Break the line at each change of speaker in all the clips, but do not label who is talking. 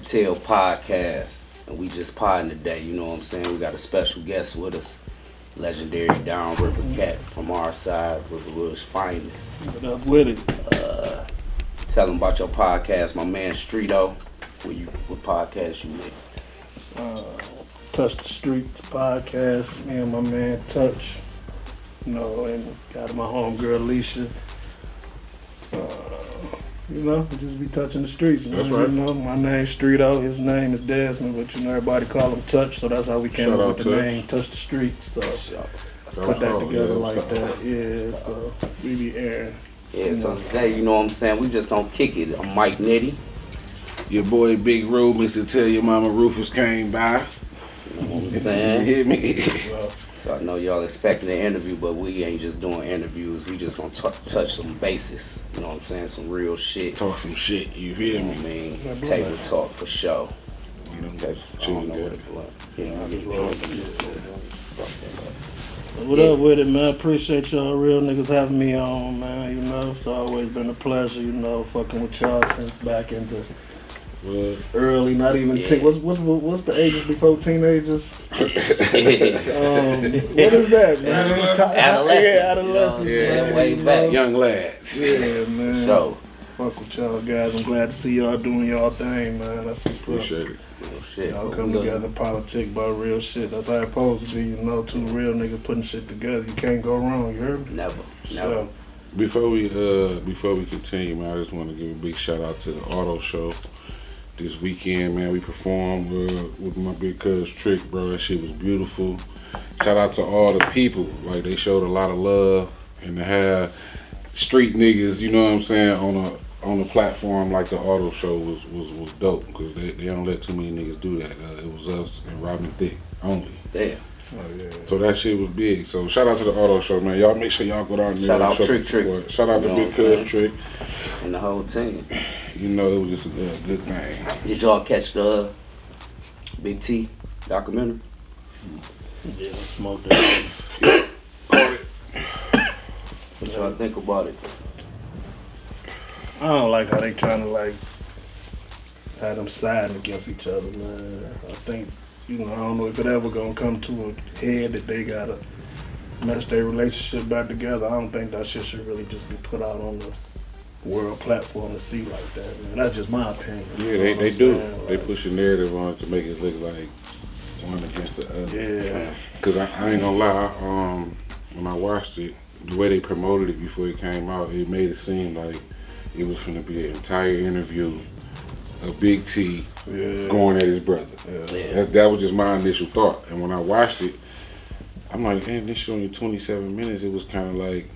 to Tell podcast, and we just podding today, you know what I'm saying? We got a special guest with us, legendary Downriver Cat from our side, Riverwood's finest.
What up with it?
Tell them about your podcast, my man Streedo. What podcast you make?
Touch the Streets podcast. Me and my man Touch. You know, and got my homegirl Alicia. You know, just be touching the streets.
That's right.
You know, my name's Streedo. His name is Desmond, but you know everybody call him Touch, so that's how we came up with the name Touch the Streets. So put that together like that. Yeah, so we be airing.
Yeah, so today, you know what I'm saying? We just gonna kick it. I'm Mike Nitty.
Your boy Big Rubens to tell your mama Rufus came by.
You know what I'm saying?
You hear me?
So I know y'all expecting an interview, but we ain't just doing interviews. We just gonna touch some bases. You know what I'm saying? Some real shit.
Talk some shit, you feel
You know
me?
what I mean? Table talk for sure.
You know,
I don't know what it was.
What up with it, man? Appreciate y'all real niggas having me on, man. You know, it's always been a pleasure, you know, fucking with y'all since back in the early, not even what's the ages before teenagers? What is that, man?
Adolescence.
Yeah, adolescence.
Yeah, way back.
young lads.
Yeah, man.
So,
Fuck with y'all guys. I'm glad to see y'all doing y'all thing, man. That's what's up.
Appreciate it.
real shit.
Y'all come together, politic about real shit. That's how it's supposed to be, you know. Two real niggas putting shit together. You can't go wrong. You heard me?
Never.
So,
Before we continue, man, I just want to give a big shout out to the auto show. This weekend, man, we performed with my big cuz Trick, bro. That shit was beautiful. Shout out to all the people. Like, they showed a lot of love, and to have street niggas, you know what I'm saying, on a platform like the auto show was dope, because they don't let too many niggas do that. It was us and Robin Thicke only.
Damn.
oh, yeah.
So that shit was big. So shout out to the auto show, man. Y'all make sure y'all go down there.
Shout out
and show
Trick
some
Trick.
support. Shout out
You
to
know
Big
what I'm
Cuz Trick.
And the whole team.
You know, it was just a good thing.
Did y'all catch the Big T documentary?
Yeah, smoked that.
What y'all think about it?
I don't like how they trying to, like, have them siding against each other, man. I think, you know, I don't know if it ever gonna come to a head that they gotta mess their relationship back together. I don't think that shit should really just be put out on the world platform to see like that, man. That's just my opinion.
Yeah,
You know
they
what
do.
I'm saying?
They
Like,
push a narrative on it to make it look like one against the other.
Yeah.
Because I ain't gonna lie, when I watched it, the way they promoted it before it came out, it made it seem like it was going to be an entire interview of Big T
Yeah.
going at his brother.
Yeah.
That was just my initial thought. And when I watched it, I'm like, damn, this shit only 27 minutes. It was kind of like,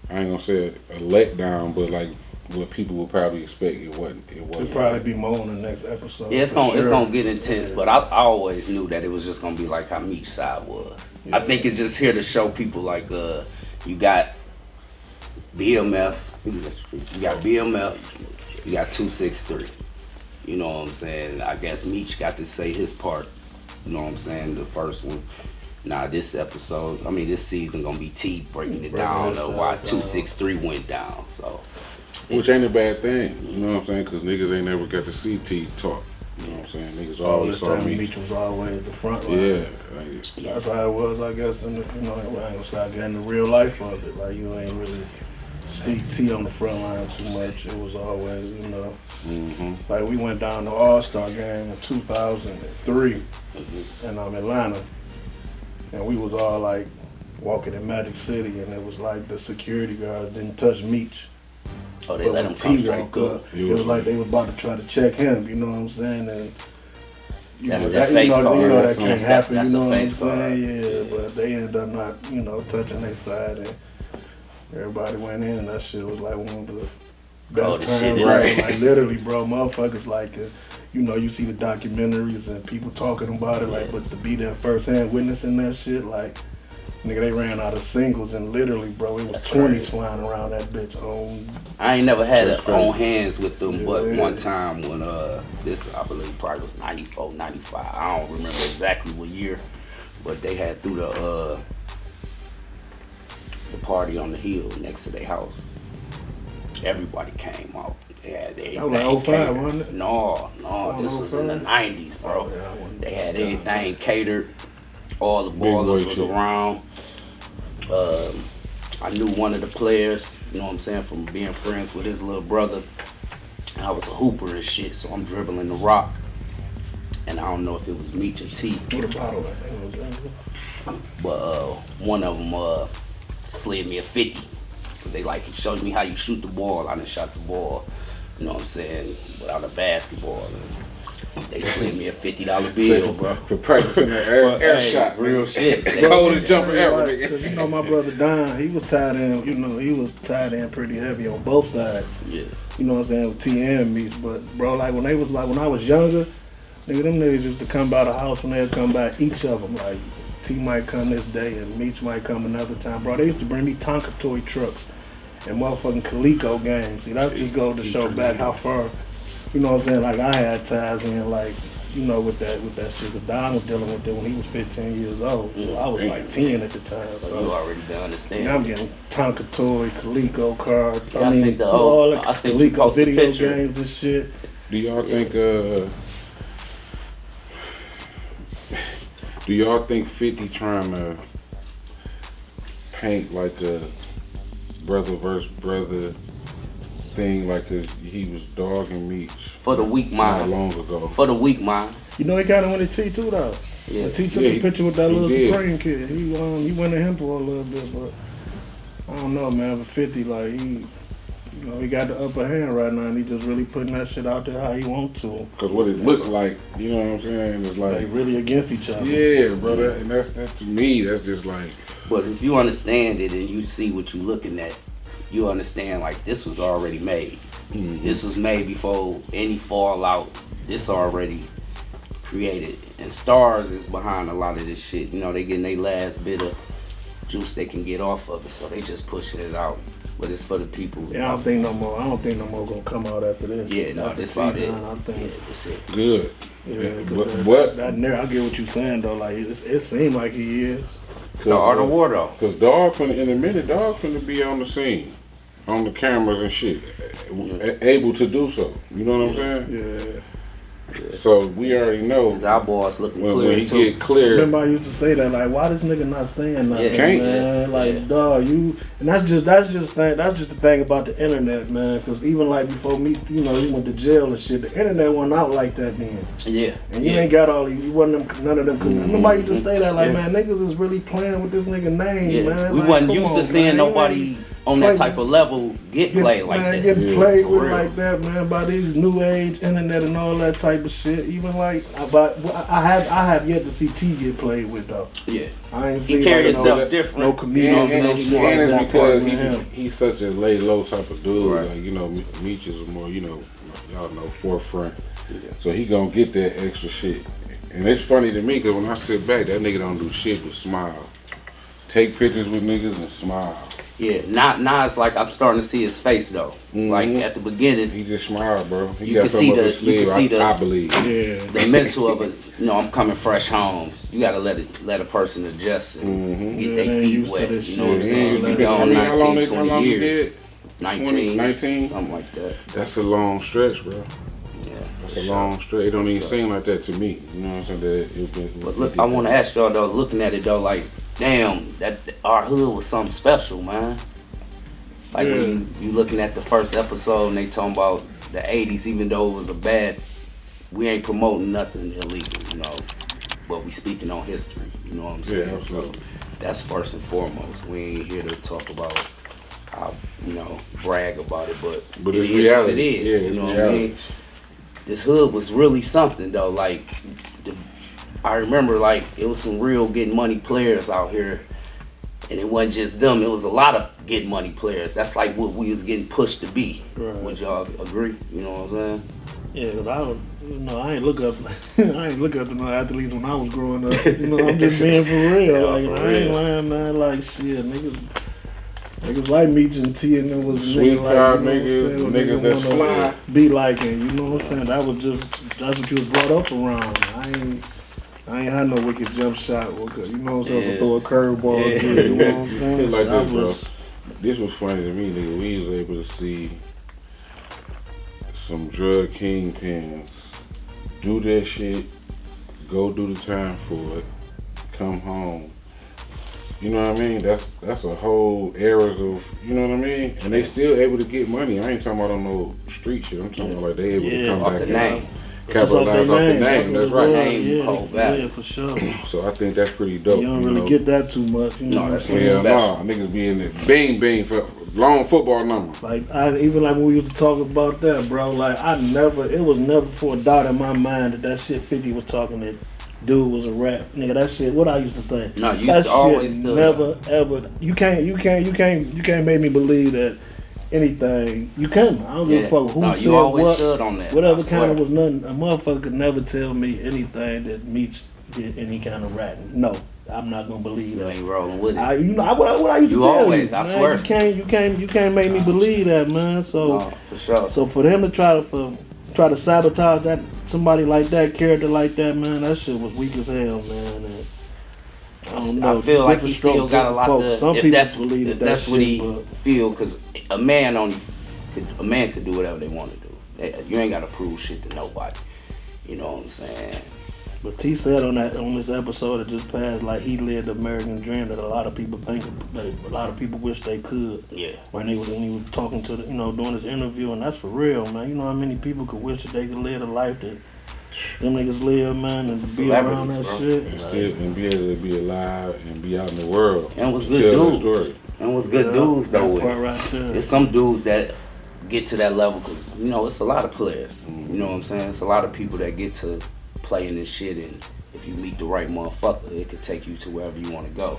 I ain't gonna say a letdown, but like what people would probably expect. It wasn't.
It'll probably be more on the next episode.
Yeah, it's
for sure.
gonna get intense, but I always knew that it was just gonna be like how Meech's side was. I think it's just here to show people like you got BMF, you got BMF, you got 263. You know what I'm saying? I guess Meech got to say his part. You know what I'm saying? The first one. Now this season gonna be T breaking it down of why 263 went down. So,
Which ain't a bad thing, you know what I'm saying? Because niggas ain't never got to see T talk. You know what I'm saying? Niggas
All
always
this
saw
time,
me.
Meech was always the front line.
Yeah. Like,
That's how it was, I guess, in the, you know, I ain't gonna say I got in the real life of it. Like, you ain't really see T on the front line too much. It was always, you know, like we went down to All-Star game in 2003 in Atlanta, and we was all like walking in Magic City, and it was like the security guards didn't touch Meech.
oh, they
But
let
when
him come
T
straight
walked
through.
up, it was like they was about to try to check him, you know what I'm saying? And you
That's
know,
that
you
face
know,
card.
you know that
That's
can't
that-
happen,
that's
you
a
know what I'm
face card.
saying? Yeah,
Yeah.
but they ended up not, you know, touching their side, and everybody went in, and that shit was like one of the
Oh,
best
the
times.
shit,
right.
Like literally, bro, motherfuckers like, you know, you see the documentaries and people talking about it, like, but to be there firsthand witnessing that shit, like, nigga, they ran out of singles, and literally, bro, it was
That's
20s
crazy.
flying around that bitch on.
I ain't never had
That's
it
crazy.
on hands with them, but
Yeah.
one time when this I believe probably was 94, 95. I don't remember exactly what year, but they had through the party on the hill next to their house. Everybody came out. had everything.
That was like 05, wasn't it?
No, this was in the 90s, bro.
Yeah,
They had everything catered. All the ballers was around. I knew one of the players, you know what I'm saying, from being friends with his little brother. I was a hooper and shit, so I'm dribbling the rock. And I don't know if it was Meech or T.
What about it?
But one of them slid me a 50. Cause they like, he showed me how you shoot the ball. I done shot the ball, you know what I'm saying, without a basketball. And they slid me a $50 bill, bro.
For practicing the air shot.
Real shit.
The coldest jumper ever, nigga.
Cause you know my brother Don, he was tied in. You know, he was tied in pretty heavy on both sides.
Yeah.
You know what I'm saying, with T and Meech. But bro, like when I was younger, nigga, them niggas used to come by the house when they'd come by each of them. Like T might come this day and Meech might come another time. Bro, they used to bring me Tonka toy trucks and motherfucking Coleco games. See, that just goes to show back how far, you know what I'm saying, like I had ties in, like, you know, with that shit. Cause Don was dealing with it when he was 15 years old. So I was like 10 at the time.
So you already been understanding.
I'm getting Tonka toy, Coleco cards.
Yeah, all the
Coleco video games and shit.
Do y'all think do y'all think 50 trying to paint like a brother versus brother thing, like he was dogging Meech
for the weak mind?
Not long ago.
For the weak mind.
You know he got him with the T too though.
Yeah.
T took a picture with that little
did.
Supreme kid. He went to him for a little bit, but I don't know, man. But 50, like he got the upper hand right now, and he just really putting that shit out there how he want to.
Cause what it looked like, you know what I'm saying, is like
really against each other.
Yeah, brother, and that's to me, that's just like.
But if you understand it and you see what you're looking at, you understand like this was already made. Mm-hmm. This was made before any fallout. This already created, and Stars is behind a lot of this shit. You know, they getting their last bit of juice they can get off of it, so they just pushing it out. But it's for the people.
Yeah, I don't think no more gonna come out after this.
Yeah, no, this about it.
I think
that's it.
Good.
Yeah,
what?
I get what you're saying though. Like it seems like he is.
It's the art of war though.
Cause Dog in a minute, Dog finna be on the scene, on the cameras and shit, able to do so. You know what I'm saying?
Yeah.
So we already know.
His eyeballs looking clear
when he
too.
get clear.
Remember I used to say that, like, why this nigga not saying nothing, man? Like, dog, you, and that's just the thing about the internet, man. Cause even like before me, you know, he went to jail and shit. The internet wasn't out like that then.
Yeah.
And you ain't got all these. You wasn't none of them. Mm-hmm. Nobody used to say that, like, man, niggas is really playing with this nigga name, man.
We
like,
wasn't used to seeing nobody on that type of level get played like that.
Getting played with like that, man, by these new age internet and all that type of shit. Even like, I have yet to see T get played with though.
Yeah,
I ain't seen.
He carry himself different.
No comedians,
and it's because
he's
such a lay low type of dude. Right. Like, you know, Meech is more, you know, y'all know, forefront. Yeah. So he gonna get that extra shit. And it's funny to me because when I sit back, that nigga don't do shit but smile. Take pictures with niggas and smile.
Yeah, now it's like I'm starting to see his face though. Mm-hmm. Like at the beginning,
he just smiled, bro.
You can see
I believe.
Yeah, the mental of it. You know, I'm coming fresh home. You gotta let a person adjust and get their feet wet. You know what I'm saying? You gone 19, 20 years. 19, something like that.
That's a long stretch, bro.
Yeah,
that's a long stretch. It don't even seem like that to me. You know what I'm saying?
But look, I want to ask y'all though, looking at it though, like, damn, that our hood was something special, man. Like when you looking at the first episode and they talking about the 80s, even though it was a bad, we ain't promoting nothing illegal, you know, but we speaking on history, you know what I'm saying?
Yeah,
so that's first and foremost. We ain't here to talk about how, you know, brag about it, but it is reality. What it is, you know what I mean? This hood was really something though, like, I remember like it was some real getting money players out here, and it wasn't just them. It was a lot of getting money players. That's like what we was getting pushed to be. Right. Would y'all agree? You know what I'm saying?
Yeah, cause I ain't look up to no athletes when I was growing up. You know, I'm just being for real. Like I ain't lying, man. Like shit, niggas like Meech and T and them was
sweet crowd
niggas
that's fly.
Be liking, you know what I'm saying? That's what you was brought up around. I ain't had no wicked jump shot. You know what I'm saying? Throw a curveball. You know what I'm saying?
Like this, bro. This was funny to me, nigga. We was able to see some drug kingpins do that shit, go do the time for it, come home. You know what I mean? That's a whole eras of, you know what I mean? And they still able to get money. I ain't talking about on no street shit. I'm talking about like they able to come
off
back
the name.
Capitalize off the name. That's right.
Name, whole value.
Yeah, for sure.
So I think that's pretty dope.
You don't really get that too much. You know what I'm saying?
Hell nah, niggas be in there bing for long football number.
Like even like when we used to talk about that, bro. Like it was never for a doubt in my mind that shit 50 was talking that dude was a rap nigga. That shit. What I used to say.
No, you
that
used to always
shit
still
never ever. You can't make me believe that. Anything you can. I don't give a fuck who said what.
Stood on that.
Whatever kind of was nothing. A motherfucker could never tell me anything that Meech did any kind of rapping. No, I'm not gonna believe that.
You ain't rolling with it.
What I used to tell
always,
you.
I
Man,
swear.
You can't make me believe that, man. So
for sure.
So for them to try to sabotage that somebody like that, character like that, man, that shit was weak as hell, man. And I don't know.
I feel like he still got a lot to.
Some
if that's,
believe
if
that
that's what he
but
feel, because a man could do whatever they want to do. You ain't got to prove shit to nobody. You know what I'm saying?
But T said on this episode that just passed, like he lived the American dream that a lot of people think, that a lot of people wish they could.
Yeah.
When he was talking to doing this interview, and that's for real, man. You know how many people could wish that they could live the life that them niggas live, man, and be around that shit.
And still and be able to be alive and be out in the world.
And was good dudes.
Story.
And was good dudes though.
That part right there.
There's some dudes that get to that level because it's a lot of players. You know what I'm saying? It's a lot of people that get to play in this shit, and if you meet the right motherfucker, it could take you to wherever you want to go.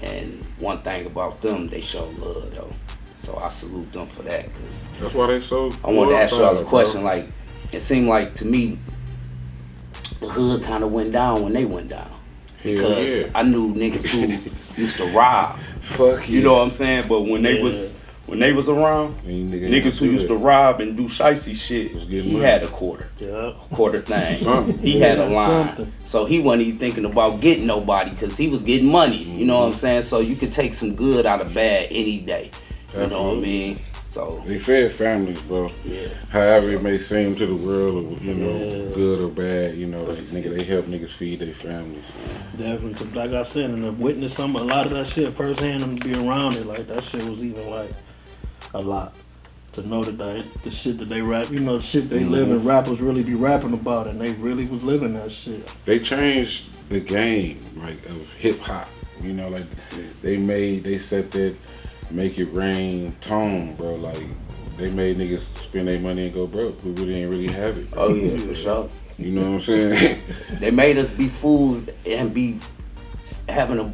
And one thing about them, they show love though. So I salute them for that. Cause
that's why they so.
I wanted to ask y'all a question. Bro. Like, it seemed like to me, the hood kind of went down when they went down. Because I knew niggas who used to rob.
Fuck
you know what I'm saying? But when they was around, niggas who used to rob and do shicey shit, he had a quarter thing. He had a line. Something. So he wasn't even thinking about getting nobody because he was getting money. You know what I'm saying? So you could take some good out of bad any day. You know what I mean? So
they fed families, bro.
Yeah.
However it may seem to the world, good or bad, they help niggas feed their families.
Definitely, cause like I said, and to witness a lot of that shit firsthand and to be around it, like that shit was even like a lot. To know that the shit that they rap, the shit they live and rappers really be rapping about, and they really was living that shit.
They changed the game, like, of hip hop. They set that make it rain tone, bro. Like, they made niggas spend their money and go broke who really ain't really have it, bro.
Oh yeah, for sure.
You know what I'm saying?
They made us be fools and be having a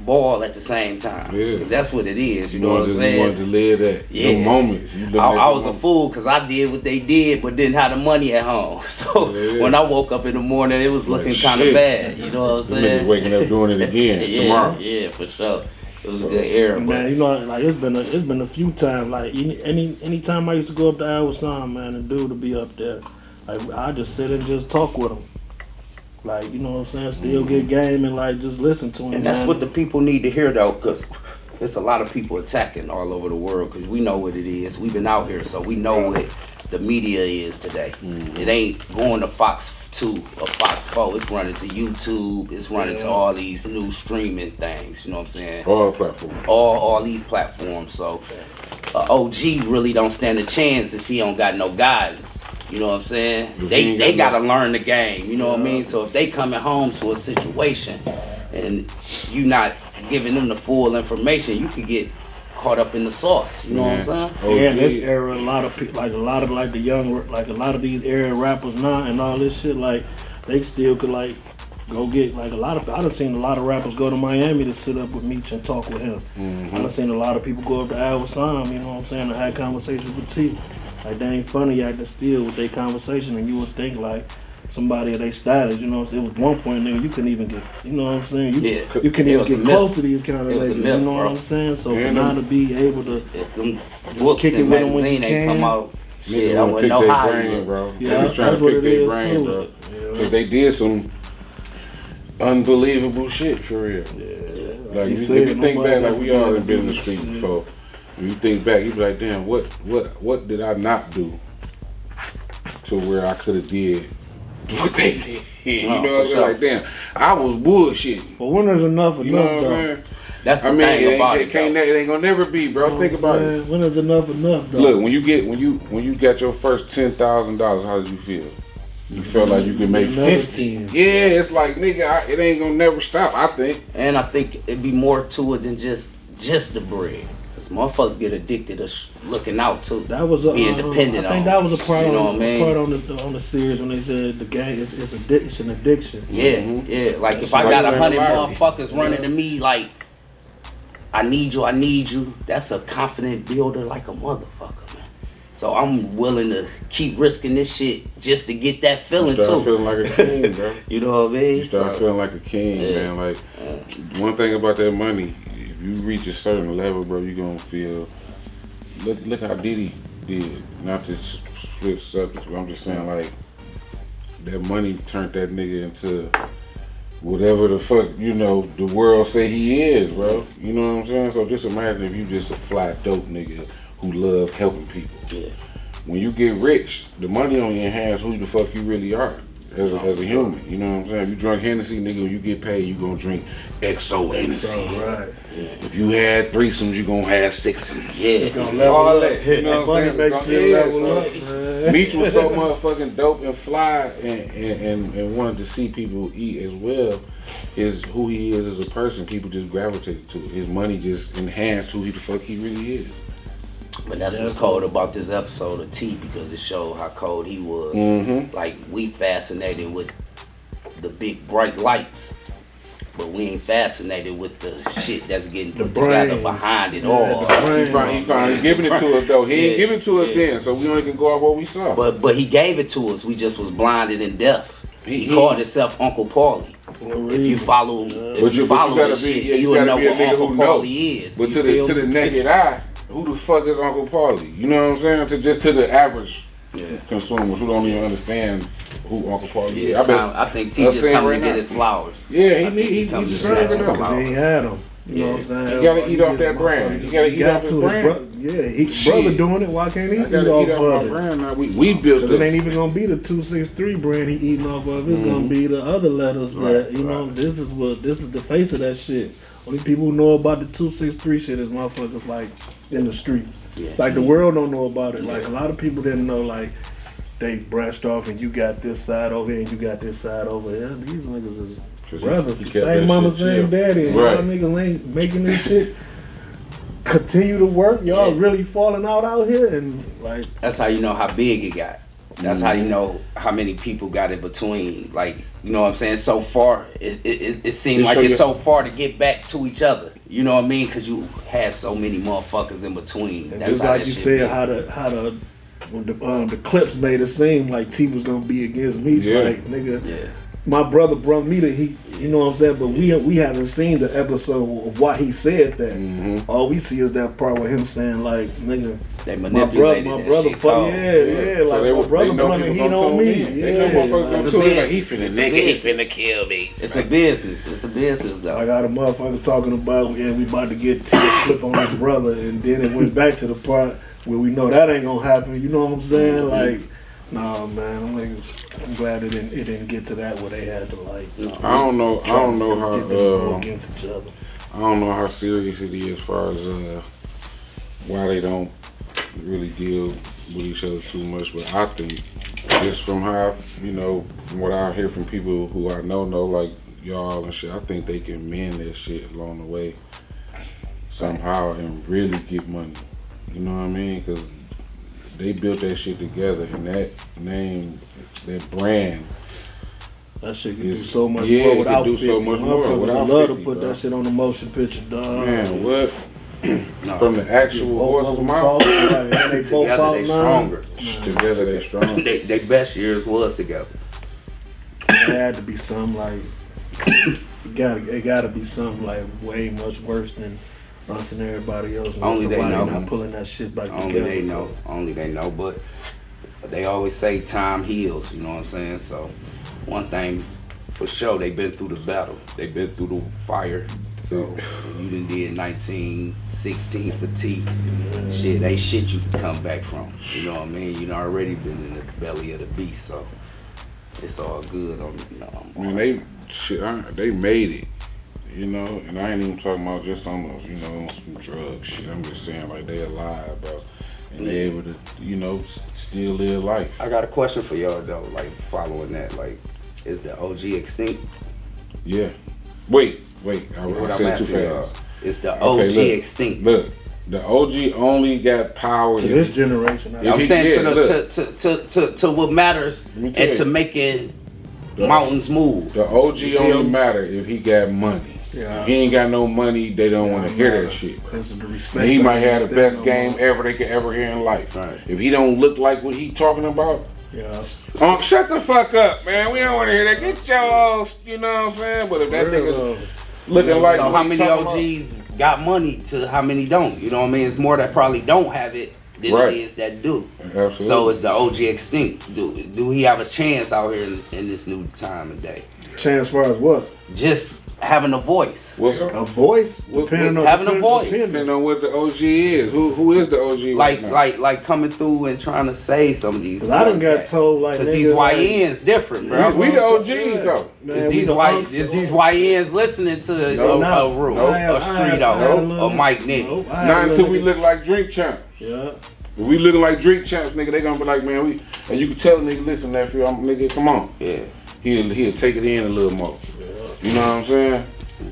ball at the same time. Yeah. Cause that's what it is. You know what I'm saying?
You wanted to live that. Yeah. No moments.
I was a fool because I did what they did, but didn't have the money at home. So when I woke up in the morning, it was looking kind of bad. You know what I'm saying?
Niggas waking up doing it again tomorrow.
Yeah, for sure. It was a good era,
man. Like it's been a few times. Like any time I used to go up to Iowa Sound, man, and dude to be up there, like I just sit and just talk with him. Like, you know what I'm saying? Still get game and like just listen to him.
And that's what the people need to hear though, because there's a lot of people attacking all over the world because we know what it is. We've been out here, so we know what the media is today. It ain't going to Fox 2 or Fox 4. It's running to YouTube. It's running to all these new streaming things. You know what I'm saying?
All platforms.
All these platforms. So OG really don't stand a chance if he don't got no guidance. You know what I'm saying? They gotta learn the game. You know what I mean? So if they coming home to a situation and you not giving them the full information, you could get caught up in the sauce. You know what I'm saying?
Yeah, in this era, a lot of people, like the young, like a lot of these era rappers now and all this shit, like they still could like go get like a lot of. I done seen a lot of rappers go to Miami to sit up with Meech and talk with him. I done seen a lot of people go up to Iowa Sound, you know what I'm saying, and had conversations with T. Like they ain't funny acting still with their conversation, and you would think like somebody of their status, you know what I'm saying? It was one point there you couldn't even get, you know what I'm saying? You couldn't even get close to these kind of ladies, you know what I'm saying? So for now to be able to
just kick it with them when you can. Come out, shit, I wouldn't know how
brain, bro.
Yeah,
they was trying to pick their brain, bro. Because they did some unbelievable shit for real. Yeah. Like if you think back, like we all been in the street before. When you think back, you be like, damn, what did I not do to where I could have did what they did. You know
Oh,
what
for
I'm saying?
sure.
Like, damn, I was bullshitting.
But when there's enough,
You know what I'm
though.
saying?
That's the
I mean,
thing about
it can't.
though.
It ain't gonna never be, bro.
You know
Think
what
about
I'm
it.
saying? When is enough, though?
Look, when you got your first $10,000, how did you feel? You felt like you could make
Another
50.
10.
Yeah, it's like nigga, it ain't gonna never stop. I think.
And I think it'd be more to it than just the bread. Cause motherfuckers get addicted to looking out too.
That was a,
being dependent
I think
on.
that was a part,
You know
on,
what I mean?
part on the series when they said the gang it's an addiction.
Yeah, yeah. Like if I
Like
got
you
100
ain't lying.
motherfuckers running to me like, I need you. That's a confident builder like a motherfucker, man. So I'm willing to keep risking this shit just to get that feeling
You start
too.
feeling like a king, bro.
You know what I mean?
You start feeling like a king,
Yeah.
man. Like one thing about that money, if you reach a certain level, bro, you gonna feel. Look how Diddy did. Not to switch subjects, but I'm just saying like that money turned that nigga into whatever the fuck the world say he is, bro. You know what I'm saying? So just imagine if you just a fly dope nigga who love helping people.
Yeah.
When you get rich, the money only enhance who the fuck you really are as a human. You know what I'm saying? If you drunk Hennessy, nigga, when you get paid, you gonna drink XO Hennessy.
So, right.
If you had threesomes, you gonna have sixes.
Yeah.
Gonna level
All
up.
that. You know what I'm saying?
Make
It's
shit
gonna-
level
so-
up, man.
Meech was so motherfucking dope and fly and wanted to see people eat as well is who he is as a person. People just gravitated to it. His money just enhanced who the fuck he really is.
But that's what's cold about this episode of T, because it showed how cold he was.
Mm-hmm.
Like, we fascinated with the big bright lights, but we ain't fascinated with the shit that's getting
The
put together
brains.
behind it
Yeah,
all.
the brains.
He finally giving it to us though. He ain't
Yeah,
giving it to us
yeah.
then, so we only can go off what we saw.
But he gave it to us. We just was blinded and deaf. He called himself Uncle Paulie. If you follow, if you follow
gotta
this
be-
shit,
yeah, you
you will
gotta
know
be a
what
nigga
Uncle
who know.
Paulie is.
But
You
to
feel
the
me?
naked eye, who the fuck is Uncle Paulie? You know what I'm saying? To the average consumers who don't even understand who Uncle Paulie is.
Yeah, I think T
us
just
saying
coming
right
to get
now.
his flowers.
Yeah,
I think
he
come to
deserve
snatch
it
his
up.
flowers.
They ain't had him. You know
Yeah.
what I'm saying?
You gotta
Everybody
eat off
gets
that
my
brand.
fucking-
You gotta eat
got
off his
to.
brand.
His
Shit.
brother doing it. Why can't he
I
eat
gotta
off
eat off
of
my
it?
brand now. We built
So it ain't
this.
even gonna be the 263 brand he eating off of. It's gonna be the other letters that this is the face of that shit. Only people who know about the 263 shit is motherfuckers like in the streets.
Yeah.
Like the world don't know about it. Like a lot of people didn't know. Like they branched off and you got this side over here and you got this side over here. These niggas is
'Cause
brothers.
he kept
Same
that
mama,
shit
same
chill.
daddy. And
Right.
y'all niggas ain't making this shit continue to work. Y'all really falling out here and like.
That's how you know how big it got. That's how you know how many people got in between. Like, you know what I'm saying? So far, it seemed like it's so far to get back to each other. You know what I mean? Because you had so many motherfuckers in between.
And
That's
just
how
like
that
you
shit
said,
be.
how the when the clips made it seem like T was gonna be against me,
Yeah.
like nigga.
Yeah.
My brother brought me to you know what I'm saying, but we haven't seen the episode of why he said that.
Mm-hmm.
All we see is that part with him saying like, nigga,
They
my
manipulated
brother,
that shit.
fuck
cold.
yeah,
So
like
they
my brother
know
bringing
people
heat
gonna
on
tune
me.
in. They know motherfuckers
It's
gonna
a
tune in like
business.
he finna
It's a
nigga, he
business.
finna kill me.
It's a business. It's a business, though.
I got a motherfucker talking about, we about to get T to flip on his brother, and then it went back to the part where we know that ain't gonna happen. You know what I'm saying? Like, nah, man, I'm glad it didn't get to that where they had to like.
I don't know
get them to
how
go against each other.
I don't know how serious it is as far as why they don't really deal with each other too much, but I think just from how, from what I hear from people who I know like y'all and shit, I think they can mend that shit along the way somehow and really get money. You know what I mean? Because they built that shit together, and that name, that brand.
That shit can do so much
Yeah,
more
it
without
can do
50.
so much more
Motherfuckers
without
would love
50,
to put
bro.
that shit on the motion picture, dog.
Man, what? From the actual
Both of
horse's
them
mouth.
talk, and they both
Together
out
they
now.
stronger.
Together they strong.
They best years was together.
It had to be something like it gotta be something like way much worse than us and everybody else.
Only they know.
Not pulling that shit back
Only
together.
they know. Only they know. But they always say time heals. You know what I'm saying? So one thing for sure, they been through the battle. They been through the fire. So you done did 1916 for T. Shit, ain't shit you can come back from. You know what I mean? You done already been in the belly of the beast, so it's all good.
Man, they made it. You know, and I ain't even talking about just on those, you know, on some drug shit. I'm just saying, like, they alive, bro. And they able to, you know, still live life.
I got a question for y'all, though, like, following that. Like, is the OG extinct?
Yeah. Wait.
What
I
I'm
said too
asking y'all,
fast.
is the OG extinct?
Look, the OG only got power
to this generation.
I'm saying to what matters and to making mountains move.
The OG only matter if he got money.
Yeah.
If he ain't got no money, they don't want to hear that shit.
And
he might have the best game ever they could ever hear in life.
Right.
If he don't look like what he talking about, shut the fuck up, man. We don't want to hear that. Get your, you know what I'm saying? But if that nigga looking like,
so how many OGs got money to how many don't? You know what I mean? It's more that probably don't have it than it is that do.
Absolutely.
So is the OG extinct? Do he have a chance out here in this new time and day?
Chance far as what?
Just having a voice.
A voice?
Having a voice.
Depending on what the OG is. Who is the OG?
Like coming through and trying to say some of these.
I done got told like
because these YNs different, bro.
We the OGs though.
Is these YNs listening to a Streedo or Mike nigga?
Not until we look like drink champs.
Yeah.
If we looking like drink champs, nigga, they gonna be like, man, and you can tell the nigga, listen, nephew, nigga, come on.
Yeah.
He'll take it in a little more. You know what I'm saying?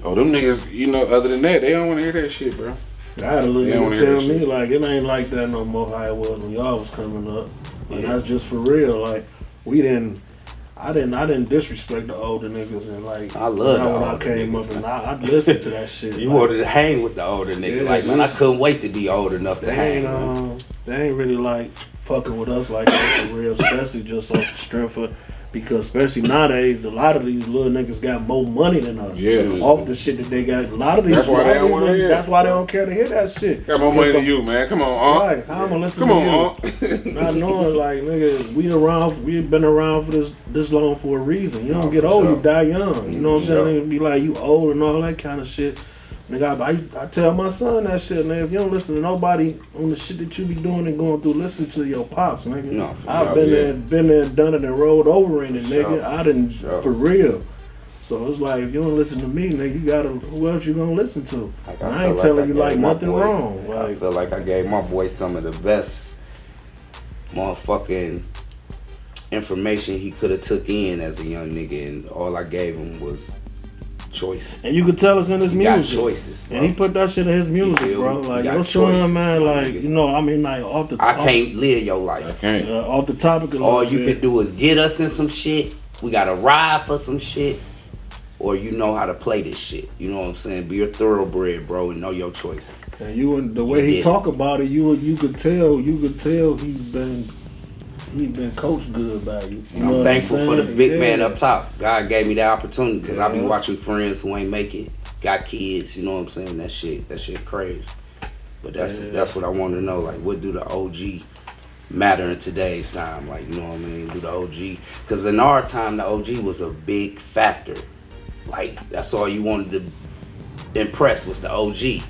Oh, them niggas, you know, other than that, they don't want to hear that shit, bro.
I had a little nigga tell me, like, it ain't like that no more how it was when y'all was coming up. Like, that's just for real. Like, I didn't disrespect the older niggas and like
I love the
when
older
I came
niggas,
up and I listened to that shit.
You wanted to hang with the older niggas. Like, man, I couldn't wait to be old enough to hang.
They ain't really like fucking with us like that for real, especially just off the strength of, because especially nowadays, a lot of these little niggas got more money than us.
Yeah.
Off the shit that they got. A lot of these.
That's why they don't want to hear.
That's why they don't care to hear that shit.
Got more money than you, man. Come on,
Right. How I'm gonna listen to you? Not knowing, like, nigga, we've been around for this long for a reason. You don't get old, you die young. You know what I'm saying? Niggas be like, you old and all that kind of shit. Nigga, I tell my son that shit, man. If you don't listen to nobody on the shit that you be doing and going through, listen to your pops, nigga.
No,
I've been there, done it, and rolled over in it, nigga. I didn't, for real. So it's like, if you don't listen to me, nigga, you gotta, who else you gonna listen to? I ain't telling you like nothing wrong.
I feel like I gave my boy some of the best motherfucking information he could have took in as a young nigga, and all I gave him was choices.
And you could tell us in his music.
Got choices, bro.
And he put that shit in his music, bro. Like, your son, man, like, you know, I mean, like, off the
I can't live your life.
I can't.
Off the topic of
all you can do is get us in some shit. We gotta ride for some shit. Or you know how to play this shit. You know what I'm saying? Be a thoroughbred, bro, and know your choices.
And the way he talk about it, you could tell he's been coached good by you.
I'm thankful for the big man up top. God gave me that opportunity because I be watching friends who ain't make it, got kids. You know what I'm saying? That shit crazy. But that's what I want to know. Like, what do the OG matter in today's time? Like, you know what I mean? Do the OG? Because in our time, the OG was a big factor. Like, that's all you wanted to impress was the OG.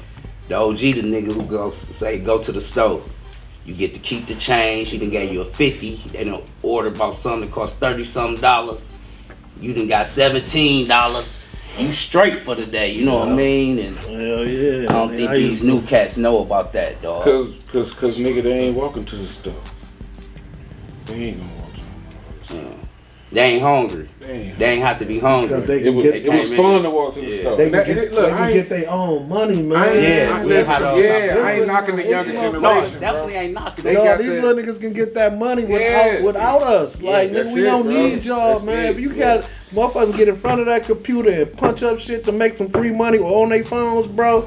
The OG, the nigga who go to the store. You get to keep the change. He done gave you a 50. They done order about something that cost $30-something. You done got $17. You straight for the day. You know what I mean? And
hell yeah.
I don't think these new cats know about that, dog.
Cause nigga, they ain't walking to the store. They ain't gonna walk to the store.
They ain't hungry. They ain't have to be hungry.
It was fun to walk to the store.
They can get their own money, man.
I ain't knocking the younger generation.
No, definitely ain't knocking.
These little niggas can get that money without us. Like, nigga, we don't need y'all, man. If you got motherfuckers get in front of that computer and punch up shit to make some free money or on their phones, bro.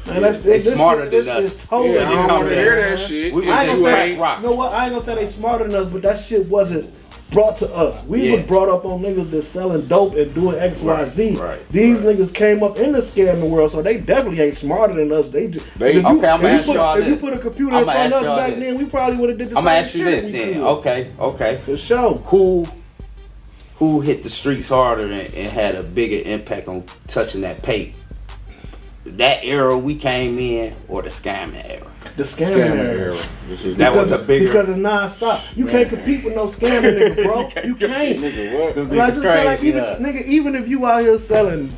Man,
they smarter than us.
Totally
I don't want to hear that shit.
You know what? I ain't gonna say they smarter than us, but that shit wasn't brought to us. We was brought up on niggas that's selling dope and doing X, Y, Z. These niggas came up in the scamming world, so they definitely ain't smarter than us. If you put a computer in front of us back then, we probably would have did the same shit.
I'm gonna ask you this then. Okay.
For sure.
who hit the streets harder and had a bigger impact on touching that pay? That era we came in, or the scamming era?
The scamming era.
That was a bigger...
Because it's non-stop. You can't compete with no scamming nigga, bro. You can't.
Nigga, what?
Like,
Crazy,
nigga, even if you out here selling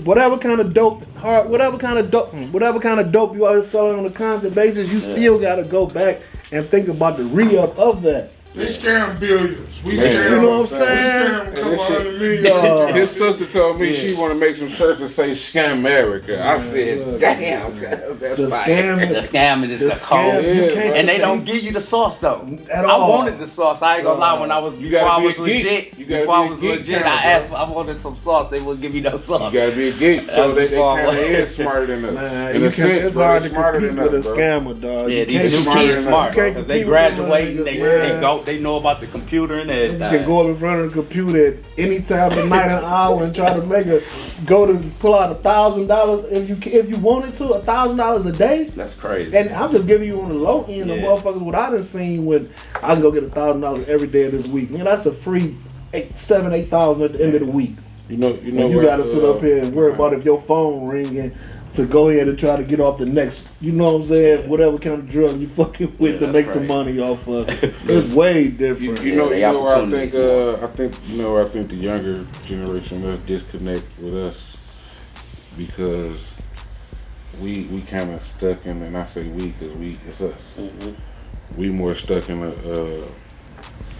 whatever kind of dope, whatever kind of dope you out here selling on a constant basis, you still gotta go back and think about the re-up of that.
They scam billions. We
Man,
scam,
you know what I'm
we
saying?
scam a couple $100 million.
His sister told me she want to make some shirts that say "Scam America." I said, "Damn, that's
The
fire."
scamming,
The scamming is
the
a cold.
scam, you can't
And they don't
compete
give you the sauce though.
at
I
all.
wanted the sauce. I ain't gonna lie. When I was before I
gotta be
was
a geek.
legit,
You gotta
before I
be a
was
geek
legit,
now,
I
bro.
asked. I wanted some sauce. They wouldn't give me no sauce.
You gotta be a geek, so they
before I
kind of
was-
is smarter than us.
Man,
In
you
a
can't,
sense,
it's
bro,
hard
they
to
smarter
compete
than
with
us,
a
bro.
scammer, dog.
Yeah,
You
these
can't
new
compete
kids
with
smart
them. You
because
can't
they
compete with them
graduating.
niggas,
They
man.
they know about the computer and
You
everything.
can go up in front of the computer at any time of night and hour and try to pull out $1,000 if you wanted to, $1,000 a day.
That's crazy.
And I'm just giving you on the low end of
Yeah.
motherfuckers what I done seen when I can go get $1,000 every day of this week. Man, that's a free $8,000 at the end of the week.
You know
And you gotta sit up here and worry about if your phone ringing to go ahead and try to get off the next, you know what I'm saying, whatever kind of drug you fucking with to
that's
make some
crazy.
money off of. It's way different.
You know,
the
you know where I
opportunities
think, I think the younger generation will disconnect with us because we kind of stuck in, and I say we because it's us.
Mm-hmm.
We more stuck in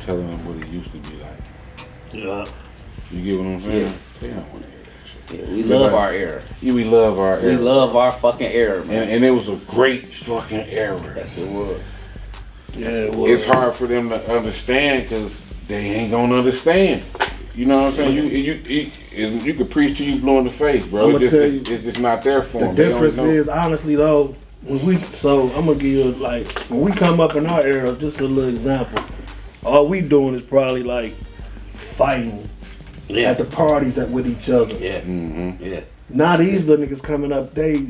telling them what it used to be like.
Yeah.
You get what I'm saying?
Yeah.
They don't want to hear that shit.
Yeah, we love our era.
Yeah, we love our
We
era.
love our fucking era, man.
and it was a great fucking era.
Yes, it was.
Yeah, it was.
It's hard for them to understand because they ain't gonna understand. You know what I'm saying? You could preach to you blue in the face, bro.
I'ma
It's
tell you,
just not there for
The
them.
difference is, honestly though, I'm gonna give you when we come up in our era, just a little example. All we doing is probably like fighting
Yeah.
at the parties with each other.
Yeah.
Mm-hmm.
Yeah.
Now these little niggas coming up, they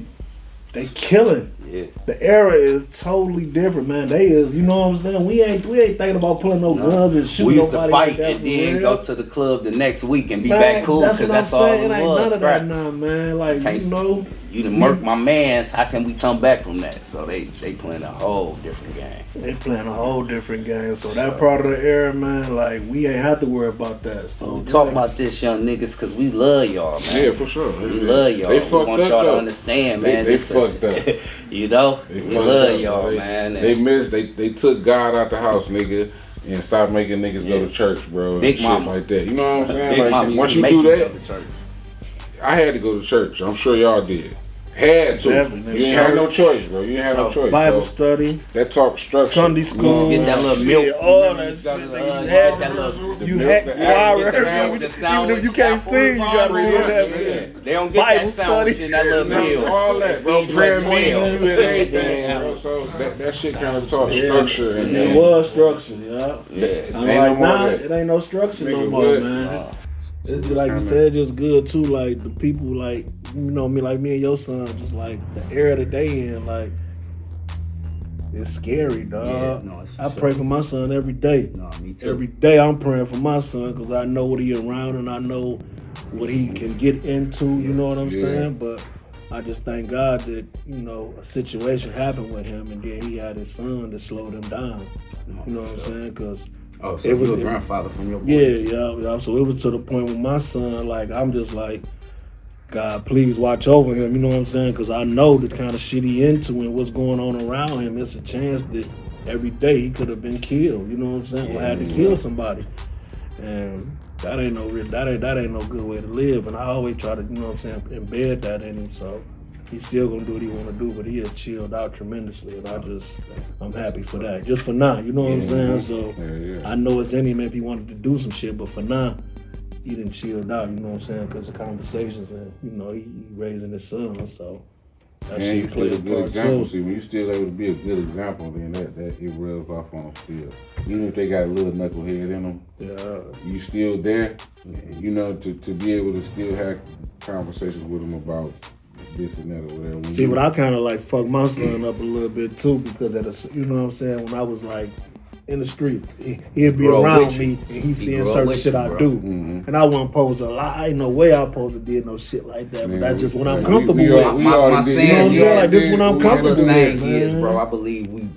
killing.
Yeah.
The era is totally different, man. They is, you know what I'm saying? We ain't thinking about pulling no guns and shooting
We used to
nobody
fight
like that
and
for
then
real.
go to the club the next week and be
Man,
back cool
that's
because
what I'm
that's all
saying.
it
It ain't
was.
none of that
Scraps.
now, man. Like,
Can't-
you know.
You done murk my mans. How can we come back from that? So they playing a whole different game.
They playing a whole different game. So that part of the era, man, like, we ain't have to worry about that. So
We talk about this, young niggas, because we love y'all, man.
Yeah, for sure.
We love y'all.
They
We
fucked
want
up,
y'all to
though.
understand,
They
man. This
fucked up.
You know?
They
We
fucked
love
up,
y'all,
bro.
man.
They missed. They took God out the house, nigga, and stopped making niggas go
Yeah.
to church, bro. And
Big
shit
mama.
like that. You know what I'm saying?
Big
Like,
Mama
once
used to
you
make
do
go
that,
to church.
I had to go to church. I'm sure y'all did. Had to.
Definitely.
You ain't have no choice, bro. You ain't have no choice.
Bible
So,
study,
that talk structure.
Sunday school,
Get that little
shit,
milk.
all
Remember
that
you gotta,
shit.
uh,
That you
get
had,
that little-
you
milk,
had
the
choir,
apple,
get the milk,
even
the
if
sandwich,
you can't
apple,
sing, you gotta
Bible,
get that.
Yeah. They don't get
Bible
that sandwich
study.
in that little meal.
All that, bro.
Feed you
Prayer
at
meeting,
12.
you did everything, bro. So that shit kind of taught structure. And
It was structure, yeah.
Yeah.
I'm
Ain't
like,
no more
nah,
of that.
it ain't no structure no
Nigga,
more,
what?
man. It's just like you said, just good too. Like the people, like you know me, like me and your son, just like the era that they in, like it's scary, dog.
Yeah, no, it's for
I
sure.
pray for my son every day.
No, me too.
Every day I'm praying for my son because I know what he around and I know what he can get into. You know what I'm
Yeah.
saying? But I just thank God that a situation happened with him and then he had his son to slow them down. You know what I'm saying? Because
Oh, so
It was-
you a grandfather from your boy.
yeah. So it was to the point with my son, like, I'm just like, God, please watch over him. You know what I'm saying? Because I know the kind of shit he into and what's going on around him. It's a chance that every day he could have been killed. You know what I'm saying? Or had to kill somebody. And that ain't no good way to live. And I always try to, you know what I'm saying, embed that in him. So he's still gonna do what he wanna do, but he has chilled out tremendously. And I'm happy for that. Just for now, you know what I'm saying? So
Yeah.
I know it's in him if he wanted to do some shit, but for now, he didn't chilled out, you know what I'm saying? Because the conversations and, he raising his son, so that
And you
shit
still a
played a
good
part
example.
too.
See, when you still able to be a good example, then that it rubs off on them still. Even if they got a little knucklehead in them,
Yeah.
you still there. You know, to be able to still have conversations with them about this and that or whatever. When
See, but I kind of like fucked my son up a little bit too because you know what I'm saying? When I was like in the street. He'd be
Grow
around
with
me,
you.
and he's
He
seeing
grow
certain
with
shit
you,
I
bro.
do.
Mhm.
And I wasn't supposed to lie. Ain't no way I supposed to did no shit like that. But that's just what I'm comfortable
we
with.
all- we
My
already did.
saying
You know what I'm saying? Like, this
is,
is what I'm
my
comfortable
little
with,
thing is,
man.
bro, I believe we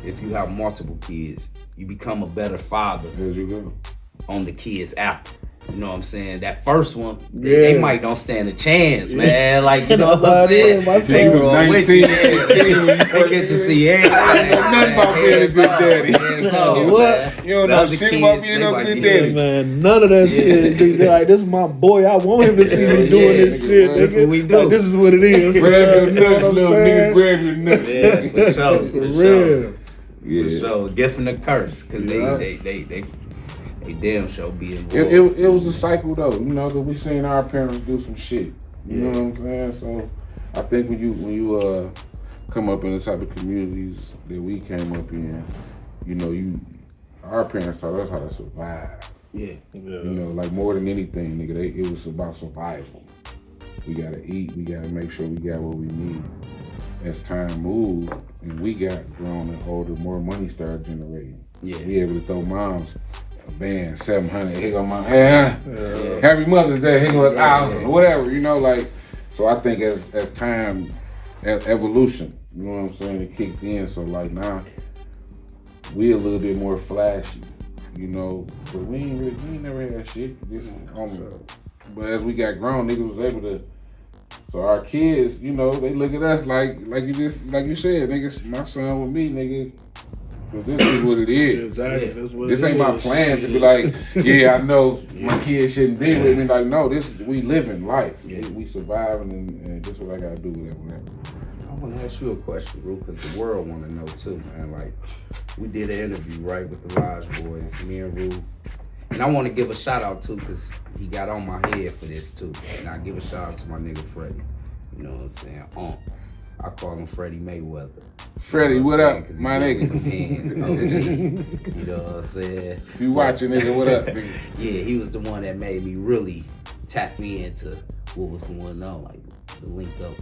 if you have multiple kids, you become a better father
There you go.
on the kids after. You know what I'm saying? That first one, they
Yeah.
might don't stand a chance, man. Like, you know
That's
what
how
I'm
it is.
saying?
My
They
son
grow up with
19,
you.
18 when you
They get to see everything.
I don't know nothing about being a good daddy.
What?
You don't know shit about being a good
Yeah,
daddy.
man, none of that shit. They like, this is my boy. I want him to see me doing this
nigga,
shit.
bro.
That's
Nigga.
what we do.
Like, this is what it is.
Grab your
You know
nuts,
what I'm
little nigga,
saying?
grab your nuts.
Yeah, for sure.
For
For sure.
real.
Yeah.
For sure. Gift and a curse. Because
Yeah.
they damn sure be involved.
It was a cycle though, you know, because we seen our parents do some shit. You know what I'm saying? So I think when you come up in the type of communities that we came up in, you know, our parents taught us how to survive.
Yeah.
You know, like more than anything, nigga, it was about survival. We gotta eat, we gotta make sure we got what we need. As time moved and we got grown and older, more money started generating.
Yeah.
We able to throw moms a band, 700, here go mom, hey, Happy Mother's Day, here go $1,000, whatever, you know, like, so I think as time, evolution, you know what I'm saying, it kicked in, so like now, we a little bit more flashy, you know, but we ain't never had shit. But as we got grown, niggas was able to. So our kids, you know, they look at us like you said, niggas. My son with me, nigga. 'Cause this is what it is.
Exactly. That's what
This
it
ain't my
is.
plan to be like, yeah, I know my kids shouldn't be with me. Like, no, we living life.
Yeah.
We surviving, and this is what I gotta do with it.
I want to ask you a question, Ru, because the world want to know too, man. Like, we did an interview, right, with the Lodge Boys, me and Ru. And I want to give a shout out too, because he got on my head for this too. And I give a shout out to my nigga Freddie. You know what I'm saying? I call him Freddie Mayweather.
Freddie,
You know
what
I'm
up,
saying? 'Cause
my
he
nigga?
with them hands, OG. You know what I'm saying?
If you watching, nigga, what up, nigga?
Yeah, he was the one that made me really tap me into what was going on, like the link up.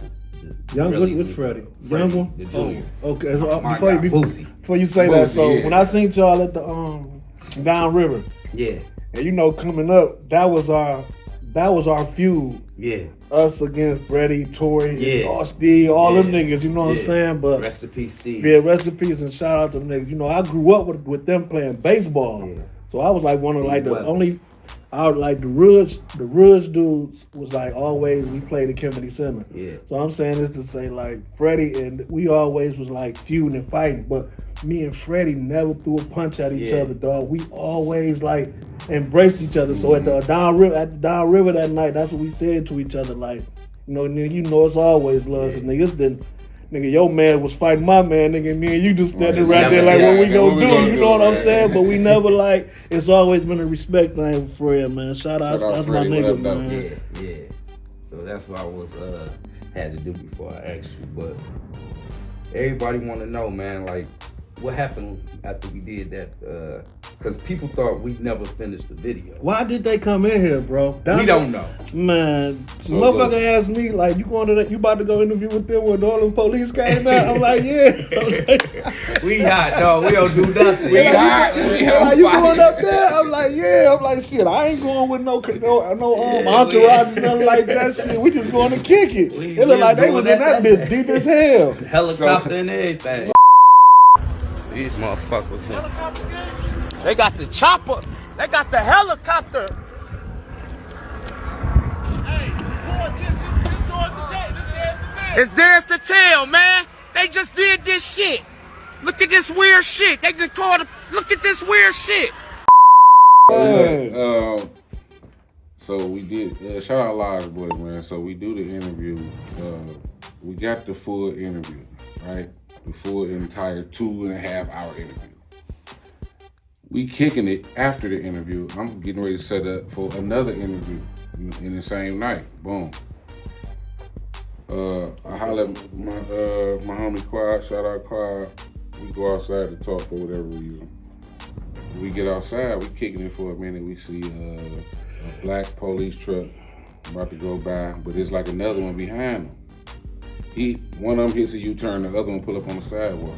Young,
really
which Freddie? Young one?
The junior.
Oh, okay. So
My
before
guy, Boosie.
you say that,
Boosie,
so
yeah.
when I seen y'all at the Down River,
Yeah,
and you know, coming up, that was our feud.
yeah.
Us against Freddie, Tory,
Yeah.
Steve, all them
Yeah.
niggas. You know what I'm
Yeah.
saying? But
Rest in peace, Steve.
yeah, rest in peace and shout out to them niggas. You know, I grew up with them playing baseball,
Yeah.
so I was like one of like the
Weapons.
only. I was like the Ridge dudes was like always we played at Kennedy Center.
Yeah.
So I'm saying this to say like Freddie and we always was like feuding and fighting, but me and Freddie never threw a punch at each
Yeah.
other, dog. We always like embraced each other. So at the Down River that night, that's what we said to each other, like, nigga, you know it's always love. Cause niggas didn't. Nigga, your man was fighting my man, nigga, me and you just standing right there like, what we gonna do? You know what I'm saying? But we never like, it's always been a respect thing for Fred, man. Shout out, that's my
Freddie, what
nigga,
up, though?
man.
Yeah. So that's what I was had to do before I asked you. But everybody want to know, man, like what happened after we did that? Because people thought we never finished the video.
Why did they come in here, bro?
We don't know.
Man,
So
motherfucker
good.
asked me, like, you going to that, you about to go interview with them when all them police came out? I'm like, yeah. I'm like,
We hot, dog. We don't do nothing.
They're
hot.
like,
We
they're
on
like, you
fire.
going up there? I'm like, yeah. I'm like, shit, I ain't going with no entourage or nothing like that shit. We just going to kick it.
We
It looked like they was
doing
in that
that
bitch deep as hell.
Helicopter and everything. These motherfuckers here. They got the chopper. They got the helicopter. It's theirs to tell, man. They just did this shit. Look at this weird shit. They just called. Look at this weird shit.
So we did, shout out Lodge Boys, man. So we do the interview. We got the full interview, right? The full entire 2.5 hour interview. We kicking it after the interview. I'm getting ready to set up for another interview in the same night. Boom. I holler at my homie Quad, shout out Quad. We go outside to talk for whatever reason. When we get outside, we kicking it for a minute. We see a black police truck about to go by, but it's like another one behind him. One of them hits a U-turn, the other one pull up on the sidewalk.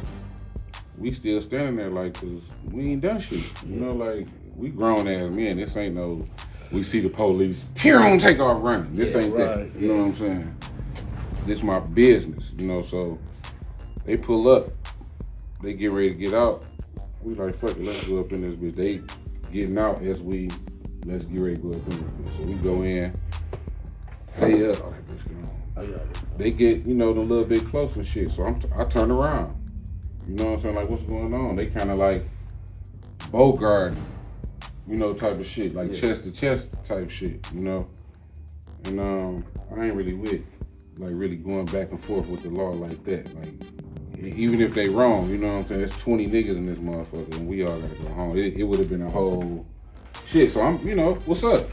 we still standing there like, cause we ain't done shit. You know, like we grown ass men. This ain't no. We see the police. Here, take off running. This ain't that. You know what I'm saying? This my business. You know, so they pull up. They get ready to get out. We like, fuck it, let's go up in this bitch. They getting out as let's get ready to go up in this bitch. So we go in. They get, you know, a little bit close and shit. So I turn around. You know what I'm saying? Like, what's going on? They kind of like Bogart, you know, type of shit. Like chest to chest type shit, you know? And I ain't really with, like, really going back and forth with the law like that. Like, even if they wrong, you know what I'm saying? There's 20 niggas in this motherfucker and we all gotta go home. It would have been a whole shit. So I'm, you know, what's up?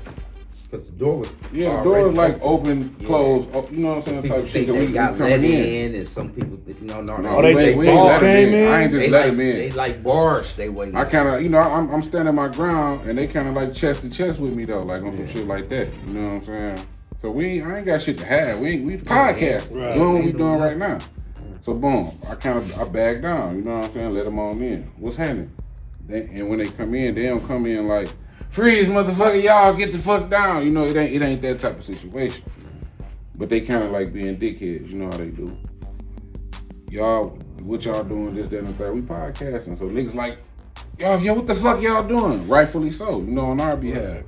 Cause the door was
the door was like open, closed, you know what I'm saying? Type shit.
They got let in, and some people, no.
Oh, they let
came
in.
I ain't just let them in.
They like barged they way.
I kind of, you know, I'm standing my ground, and they kind of like chest to chest with me though, like on some shit like that. You know what I'm saying? So I ain't got shit to have. We podcast doing what we doing right now. So boom, I back down. You know what I'm saying? Let them on in. What's happening? And when they come in, they don't come in like, freeze, motherfucker, y'all get the fuck down. You know, it ain't that type of situation. But they kind of like being dickheads. You know how they do. Y'all, what y'all doing, this, that, and the third. We podcasting. So niggas like, yo, what the fuck y'all doing? Rightfully so, you know, on our behalf.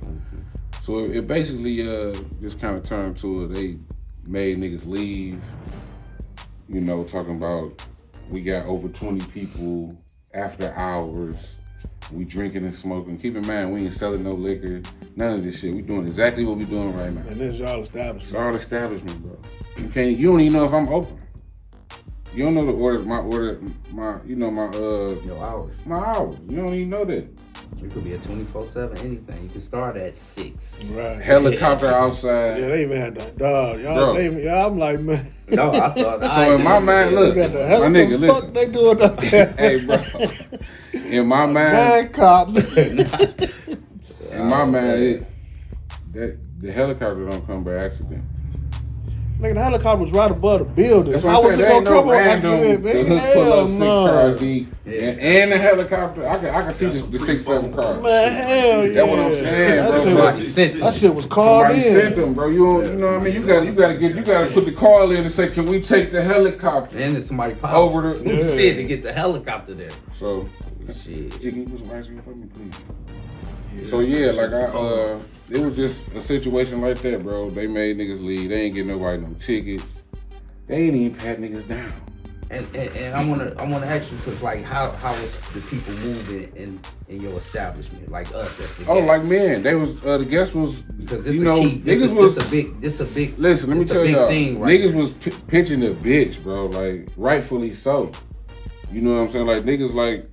So it basically just kind of turned to they made niggas leave. You know, talking about we got over 20 people after hours. We drinking and smoking. Keep in mind, we ain't selling no liquor. None of this shit. We doing exactly what we doing right now.
And this is y'all establishment.
It's our establishment, bro. You don't even know if I'm open. You don't know the orders,
your hours.
My hours. You don't even know that.
It could be a 24/7 anything. You can start at 6.
Right.
Helicopter outside.
Yeah, they even had that dog. Y'all, I'm like, man.
No, I thought.
So in my mind, look, my nigga, listen.
What the fuck they doing up there?
Hey, bro. In my mind,
Giant cops.
in my mind, the helicopter don't come by accident.
Nigga, the helicopter was right above the building.
That's what I'm saying. There ain't no random.
The
hook pull up 6 cars deep,
Yeah.
and the helicopter. I can see the 6-7 cars.
Man, hell yeah.
That's what I'm saying, bro.
Somebody sent
That shit was called
Somebody
in.
sent them, bro. You know what I mean? You gotta put the call in and say, can we take the helicopter?
And then somebody popped
over the
shit to get the helicopter there.
So,
Shit.
can you put some ice cream for me, please? So yeah, like it was just a situation like that, bro. They made niggas leave. They ain't get nobody no tickets. They ain't even pat niggas down.
And I wanna ask you, cause like how was the people moving in your establishment, like us as the guests?
Oh, like man, they was the guest was
because this
you know
key,
niggas
this
was
a big.
Listen, let me tell y'all,
thing right
niggas
there.
was pitching the bitch, bro. Like rightfully so. You know what I'm saying? Like niggas like.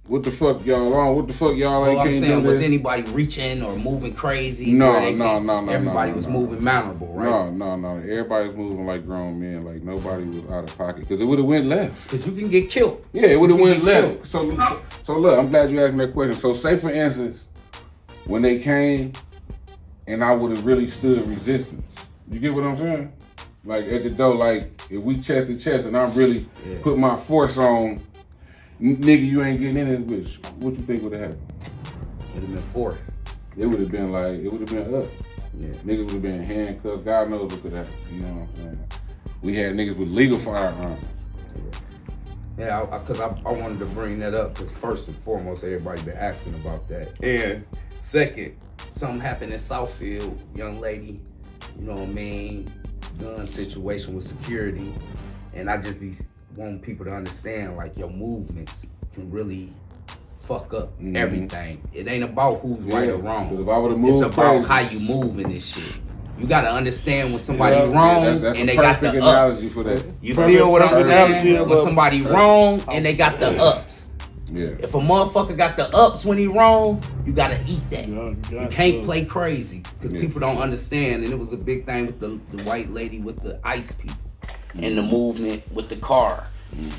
What the fuck y'all on? What the fuck y'all ain't can't do
was
this?
anybody reaching or moving crazy?
No.
Everybody was moving mannerable, right?
No. Everybody was moving like grown men. Like nobody was out of pocket because it would have went left.
Because you can get killed.
Yeah, it would have went left. So look, I'm glad you asked me that question. So say for instance, when they came, and I would have really stood resistance. You get what I'm saying? Like at the door, like if we chest to chest, and I really put my force on. Nigga, you ain't getting in this bitch. What you think would have happened?
It would have been forced.
It would have been like, it would have been up.
Yeah.
Niggas would have been handcuffed. God knows what could happen. You know what I'm saying? We had niggas with legal firearms.
Yeah, because I wanted to bring that up because first and foremost, everybody been asking about that. And second, something happened in Southfield, young lady, you know what I mean, gun situation with security. And I just be wanting people to understand like your movements can really fuck up everything. It ain't about who's right or wrong.
If I would've moved
it's about
crazy.
how you move in this shit. You gotta understand when somebody wrong
that's
and
a
they got
perfect
the
analogy
ups.
for that.
You feel what I'm
Perfect
saying?
analogy
When somebody wrong and they got the ups.
Yeah.
If a motherfucker got the ups when he wrong, you gotta eat that.
You
can't play crazy because
Yeah.
people don't understand. And it was a big thing with the white lady with the ICE people and the movement with the car.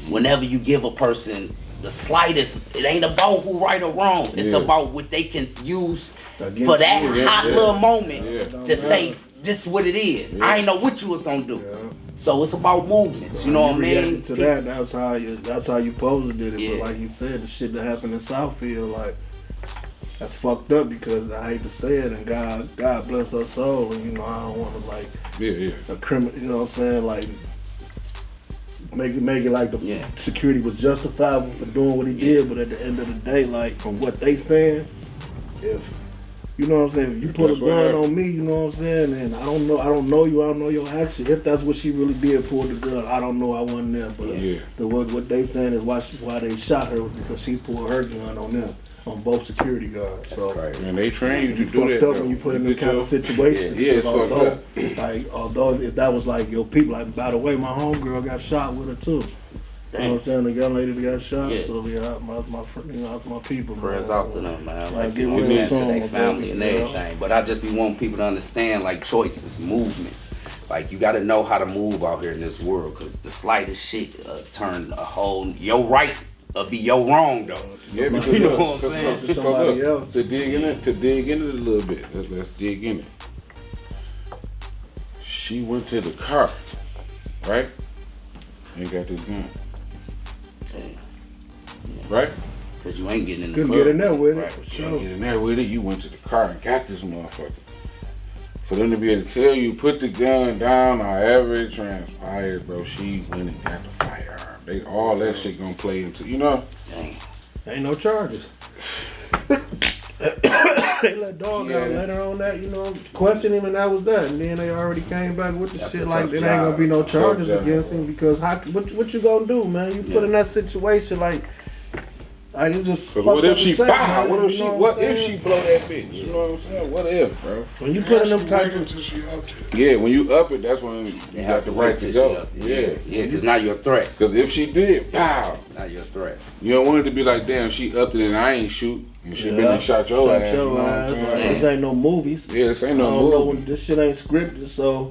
Whenever you give a person the slightest, it ain't about who right or wrong. It's about what they can use for that hot little moment to say,
this is what it is.
Yeah.
I ain't know what you was gonna do.
Yeah.
So it's about movements, you know what I mean?
reacted to that, that's how you supposed to did it.
Yeah.
But like you said, the shit that happened in Southfield, like, that's fucked up because I hate to say it, and God bless her soul, and I don't want to like a criminal, you know what I'm saying, like make it like the security was justifiable for doing what he did, but at the end of the day, like from what they saying, if you know what I'm saying, if you put a gun on me, you know what I'm saying, and I don't know you, I don't know your action. If that's what she really did, pull the gun, I don't know, I wasn't there, but what they saying is why they shot her was because she pulled her gun on them. On both security guards.
That's
so
crazy.
And they train you to
it's
do
fucked
that
up when you put in that kind of situation.
Yeah, it's fucked up.
Although if that was like your people, like by the way, my homegirl got shot with her too. You know what I'm saying? The young lady that got shot.
Yeah.
So my people.
Prayers
man.
out to them, man. Like,
Give
you know what I'm
me
saying, to
some,
their family and everything. But I just be wanting people to understand, like, choices, movements. Like, you got to know how to move out here in this world, because the slightest shit turn a whole, your right be your wrong, though.
Yeah, because
you know what I'm saying?
Somebody else.
To dig in it a little bit. Let's dig in it. She went to the car, right? And got this gun. Right?
Because you ain't getting in the
Couldn't
club.
get in there with it.
Right.
For
You
sure.
get in there with it, you went to the car and got this motherfucker. For them to be able to tell you, put the gun down, however it transpired, bro, she went and got the firearm. All that shit gonna play into,
Dang.
Ain't no charges. They let dog out later on that, question him, and that was that. And then they already came back with the
That's
shit
a
like
tough
there ain't gonna be no
Tough
charges
job.
against him because what you gonna do, man? You put in that situation like it's just.
Cause what if she
fucked up
pow?
to say,
What
man,
if she blow that bitch? You know what I'm saying? What if, bro?
When you put in them type
until
of.
she upped it.
Yeah, when you up it, that's when you
You
got the right to go.
Yeah, because now you're a threat.
Cause if she did, pow,
Now you're a threat.
you don't want it to be like, damn, she upped it and I ain't shoot, and she been and shot your ass. You know what I'm saying?
This ain't no movies.
Yeah, this ain't
I
no
don't know
movie.
when this shit ain't scripted, so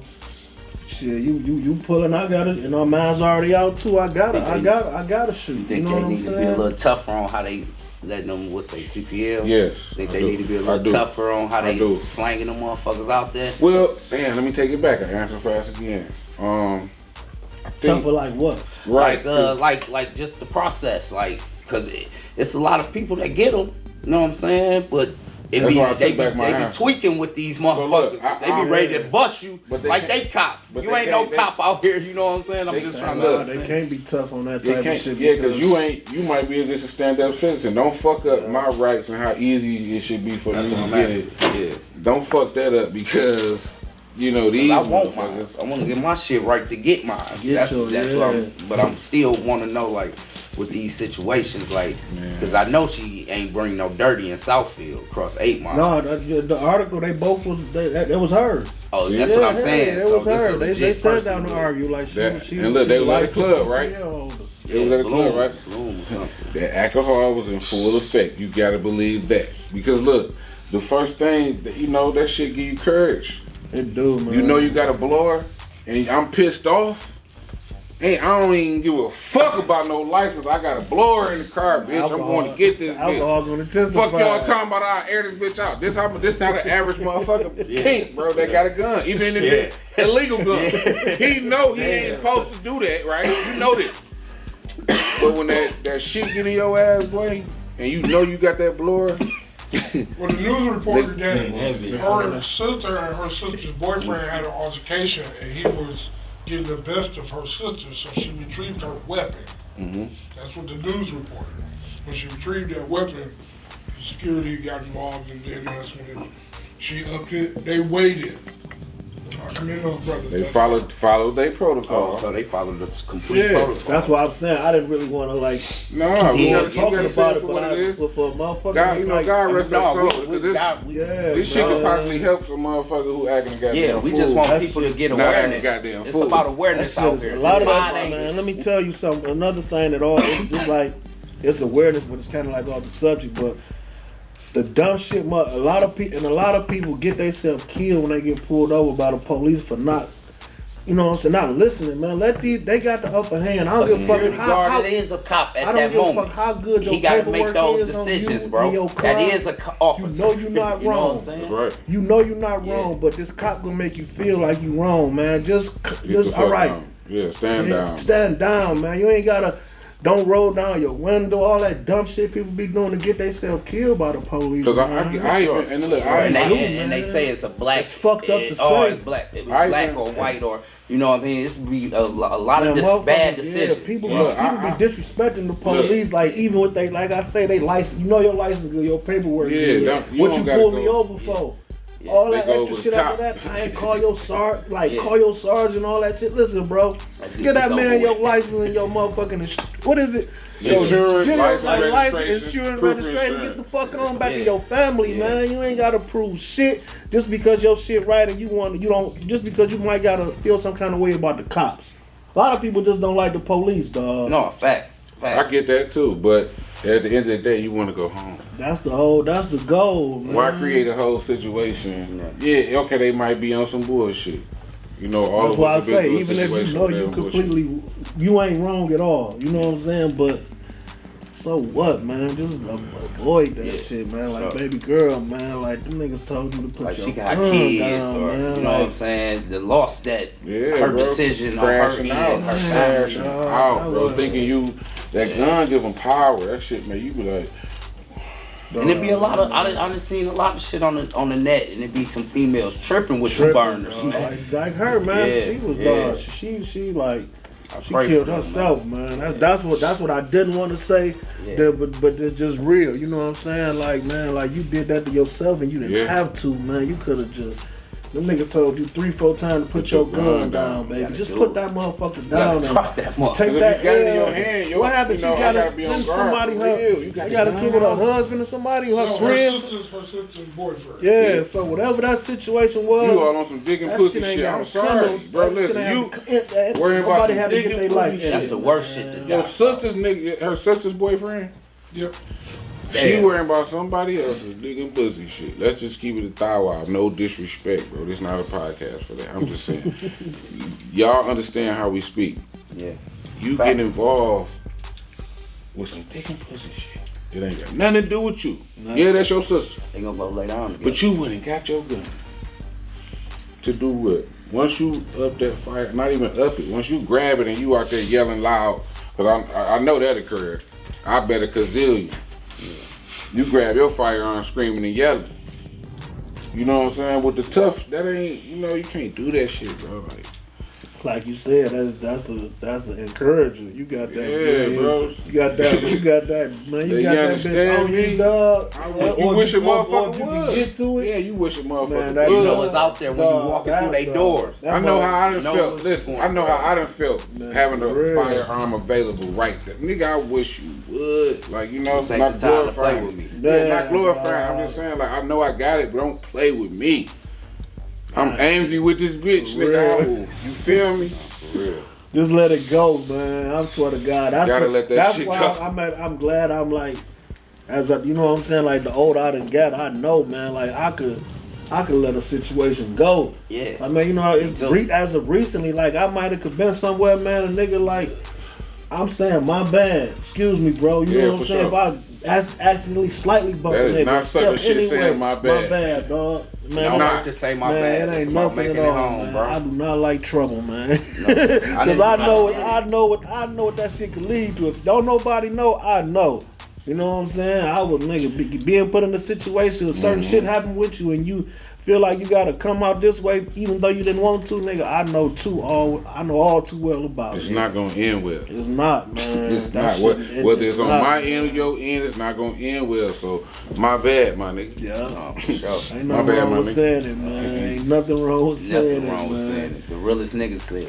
shit, you pulling, I got it, mine's already out too. I gotta shoot.
You think
know
they
what
need
I'm
to be a
saying?
little tougher on how they letting them with their CPL?
Yes.
Think
I
they
do.
need to be a
I
little
do.
tougher on how
I do.
they slanging them motherfuckers out there?
Well, damn, let me take it back. I answer fast again. I think,
Tougher like what?
right,
Like just the process, cause it's a lot of people that get them. You know what I'm saying? But
That's why I took back my
they be
answer.
tweaking with these
look,
motherfuckers. They be ready to bust you
But
like
they
they cops.
but
You
they
ain't no
can't-
cop out here. You know what I'm saying? I'm just trying
look,
to.
They can't be tough on that
They
type of
can't,
shit.
yeah, because you might be just a stand-up citizen. Don't fuck up my rights and how easy it should be for
That's
me
what
to
I'm
get
asking.
it.
Yeah.
Don't fuck that up because these
I want mine.
motherfuckers.
I want to get my shit right to get mine.
Get
That's
your-
what I'm. But I'm still want to know like with these situations because I know she ain't bring no dirty in Southfield across 8 Mile.
No, the article they both was that was hers.
Oh,
See?
that's what I'm saying.
It
So
was
this
her.
a
They
legit
sat
person
down to
with-
argue like she.
And look, they was at the club, right? It was at the club, right?
Bloom or something.
The alcohol was in full effect. You gotta believe that because look, the first thing that that shit give you courage.
It do, man.
You got a blower, and I'm pissed off. Hey, I don't even give a fuck about no license. I got a blower in the car, bitch. I'm going to get this bitch.
Alcohol's gonna testify.
Fuck y'all talking about I air this bitch out. This not the average motherfucker kink, bro, that got a gun. Even if it's illegal gun. He know he ain't supposed to do that, right? You know that. But when that shit get in your ass, boy, and you know you got that blower,
Well, the news reported that her sister and her sister's boyfriend had an altercation, and he was getting the best of her sister, so she retrieved her weapon. That's what the news reported. When she retrieved that weapon, security got involved, and then that's when she upped it. They waited. I commend those brothers.
they
That's
followed their protocol.
Oh, so they followed the complete
Yeah.
protocol.
That's what I'm saying. I didn't really want to like
No, we
Yeah,
gotta, you
talk
gotta say
about
it
it,
for
but
what it is.
for a motherfucker,
God,
be like,
God rest her soul.
we
Because this,
got- we-
yeah,
this shit
bro.
could possibly help some motherfucker who acting a goddamn
Yeah, we
fool.
just want
That's-
people to get
Nah, that ain't
awareness.
goddamn
It's
fool.
about
That
awareness
shit
out
is-
here.
a lot of
It's
that,
mind
man. Let me tell you something. Another thing that it's like it's awareness, but it's kind of like off the subject. But the dumb shit, a lot of people get themselves killed when they get pulled over by the police for not you know what I'm saying, not listening, man. They got the upper hand. I don't give a fuck
Security guard is a cop at that moment.
How good your
he got to
paperwork
make those
is
decisions,
on you
bro.
and your
That
crime.
is a officer.
You know you're not
You know
wrong.
what I'm saying?
That's right.
You know you're not wrong, but this cop gonna make you feel like you wrong, man. Just all right.
Down. Yeah, stand down.
Stand down, man. You ain't gotta. Don't roll down your window. All that dumb shit people be doing to get themselves killed by the police.
Because
and they say it's a black.
It's fucked up to
or
say.
it's black, or white, or you know what I mean. It's be a lot of bad decisions.
Yeah, people
Look,
be disrespecting the police. Like even with they, like I say, they license. You know your license good, your paperwork.
Yeah,
what you pulled me over for?
Yeah,
all
they
that
go
extra
over
shit
the
after
top.
that, I ain't call your sergeant, call your sergeant, all that shit. Listen, bro,
Let's
get that
this
man
over
your
with.
license and your motherfucking what is it?
Insurance,
Get your
license, registration,
insurance,
proof of
registration.
insurance.
Get the fuck on back to
Yeah.
your family, man. You ain't gotta prove shit just because your shit right and you don't. Just because you might gotta feel some kind of way about the cops. A lot of people just don't like the police, dog.
No, facts.
I get that too, but at the end of the day, you want to go home.
That's the goal, man.
Why create a whole situation? Yeah, okay, they might be on some bullshit. You know, all
That's
of
why I
us have been
say,
through a
even if you
situation
know
where
you
they bullshit.
completely, you ain't wrong at all. You know what I'm saying? But so what, man? Just avoid that shit, man. Like, baby girl, man. Like, them niggas told you to put
Like
your
she got
gun
kids,
down,
or
man.
you know
Like,
what I'm saying. The loss that
Yeah,
her
bro.
decision on her
Crashing
end,
out,
her
crashing
family.
out, bro.
was-
Thinking you that gun give them power. That shit, man. You be like,
And it be a lot of I done seen a lot of shit on the net, and it be some females tripping with the burners, man.
Like her, man.
Yeah,
She was
yeah.
she like she
pray
killed
for them,
herself, man. That's what I didn't want to say.
Yeah.
But it's just real. You know what I'm saying? Like, man, like you did that to yourself and you didn't have to, man. You could have just. Them nigga told you 3-4 times to put your gun down, baby.
gotta
Just
do
put
it.
that motherfucker
You
down
gotta
and
drop that motherfucker.
take
if
that
you got it in
L.
your hand,
What happened?
you know,
She
I
got
gotta
it.
be on
Then
guard
somebody
for real. You
she
got
got
to
into it with her husband or somebody, her
No,
friends.
her sister's boyfriend.
Yeah, so whatever that situation was,
You all on some digging
that
pussy
shit ain't
shit.
got
I'm
a
sorry,
criminal-
bro.
that shit
Listen,
ain't
you
have to-
worrying about
nobody
some
had to get
digging
their
pussy
life
shit.
ended.
That's the worst shit to
Your
do.
sister's nigga, her sister's boyfriend.
Yep.
She
Damn.
worrying about somebody else's digging pussy shit. Let's just keep it a thou wow. No disrespect, bro. This not a podcast for that. I'm just saying. Y'all understand how we speak.
Yeah.
You
Fact.
get involved with some digging pussy shit. It ain't got nothing to do with you. Yeah, that's your sister.
They gonna go lay down together.
But you went and got your gun. To do what? Once you up that fire, not even up it, once you grab it and you out there yelling loud, because I know that occurred. I bet a gazillion. You grab your firearm screaming and yelling. You know what I'm saying? With the tough, that ain't, you know, you can't do that shit, bro.
Like you said, that's an encourager. You got that,
Yeah,
man.
bro.
You got that, man. You
You
got that
understand
bitch on
me?
you, dog.
You wish a
or
motherfucker
if you
would.
can get to it.
Yeah, you wish a motherfucker
Man, that-
would.
You know it's out there when you
Dog,
walking
that-
through their
dog,
doors.
that
I know how I done
know
felt.
what's
Listen,
going
I know
on.
how I done felt having a
for real.
firearm available right there. Nigga, I wish you would. Like, you know,
This ain't
not
the time to
glorifying.
play with me.
Yeah,
Yeah,
not glorifying. I'm
dog.
just saying, like, I know I got it, but don't play with me. I'm angry with this bitch,
For
nigga.
real.
You feel me?
For real.
Just let it go, man. I swear to God.
Gotta let that
that's
shit
why
go.
I'm glad I'm like, you know what I'm saying? Like the older I done got, I know, man. Like I could let a situation go.
Yeah.
I mean, you know, it's
too.
as of recently, like I might have been somewhere, man. A nigga like, I'm saying my bad. Excuse me, bro. You
Yeah,
know what I'm
for
saying?
sure.
If I accidentally slightly bumped
That
a
is
nigga,
not sucker
step
shit saying my bad.
My bad, dog. Man,
Don't
not.
hurt to say my
man,
bad.
it
It's
ain't
about
nothing
making
at
it
all,
home,
man.
bro.
I do not like trouble, man.
I
Because
didn't-
I know what that shit could lead to. If don't nobody know, I know. You know what I'm saying? I was nigga being put in a situation, a certain shit happen with you, and you feel like you gotta come out this way, even though you didn't want to, nigga. I know all too well about
It's
it.
not gonna end well.
It's not, man.
It's
That
not.
shit-
Whether it's on
not,
my
man.
end or your end, it's not gonna end well. So, my bad, my nigga.
Yeah.
Oh, for sure.
Ain't
My
nothing
bad,
wrong
my
with
nigga.
saying it, man. Ain't nothing wrong with saying
Nothing wrong
it,
with
man.
saying it. The realest nigga said.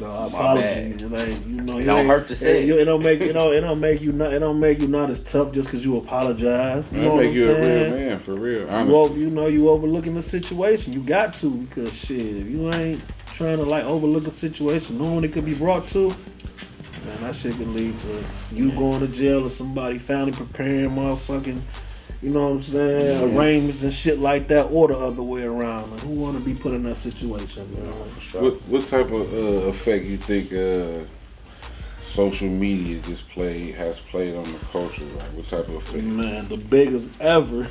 No,
My
apology.
bad.
It ain't, you know,
It don't hurt to say it.
It don't make it don't make you not as tough just because you apologize. You know
That
what
make
I'm
you a real
saying?
man, for real.
You overlooking the situation. You got to, because shit, if you ain't trying to like overlook a situation, knowing it could be brought to, man, that shit could lead to you going to jail or somebody finally preparing motherfucking you know what I'm saying, arrangements and shit like that, or the other way around. Like, who want to be put in that situation? You know?
For sure.
What type of effect you think social media has played on the culture? Like, what type of effect?
Man, the biggest ever.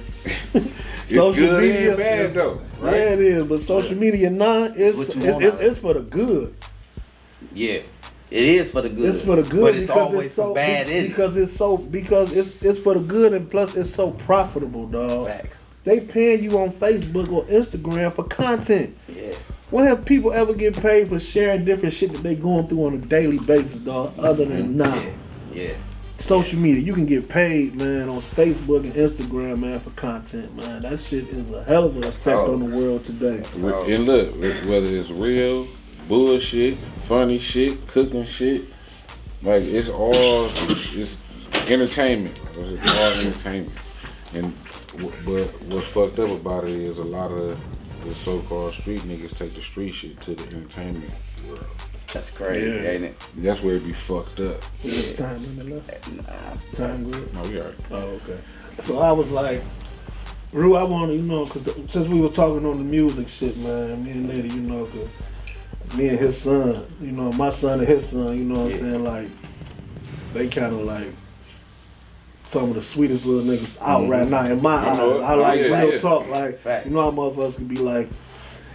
It's
Social
good
media,
and bad though, right?
Yeah, it is. But social media now, it's for the good.
Yeah. It is for the good.
It's for the good,
but it's
because
always
it's so
bad in it.
because it's for the good, and plus it's so profitable, dog.
Facts.
They paying you on Facebook or Instagram for content.
Yeah.
When have people ever get paid for sharing different shit that they going through on a daily basis, dog? Other than now,
Yeah.
social media, you can get paid, man, on Facebook and Instagram, man, for content, man. That shit is a hell of an effect on the world today.
And look, whether it's real, bullshit, funny shit, cooking shit, like it's entertainment. It's all entertainment. And but what's fucked up about it is a lot of the so-called street niggas take the street shit to the entertainment world.
That's crazy, ain't it?
That's where it be fucked up.
Is time limit left? Time good?
No, we alright.
Oh, okay. So I was like, Rue, I want to, because since we were talking on the music shit, man, me and Lady, because me and his son, my son and his son, you know what I'm saying, like, they kind of like some of the sweetest little niggas out right now in my eyes. I like real talk, like,
Fact.
you know how motherfuckers can be like,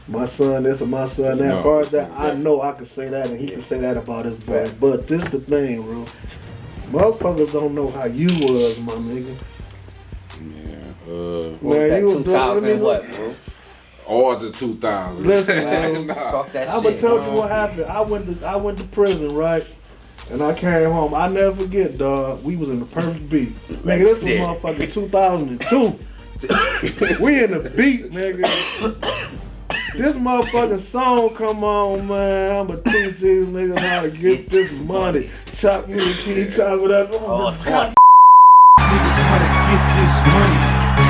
my son this or my son that.
No,
As far as that,
exactly.
I know I can say that and he can say that about his boy. But this the thing, bro. Motherfuckers don't know how you was, my nigga.
Yeah.
What was that, 2000 what, bro?
All the 2000s.
Listen, bro.
Talk that
I'm
shit.
gonna tell you what happened. I went to prison, right? And I came home. I never forget, dog. We was in the perfect beat. Nigga, this was motherfucking 2002. We in the beat, nigga. This motherfucking song come on, man. I'ma teach these niggas how to get this money. Chop me a key, chop it up.
Oh,
Niggas how to get this money.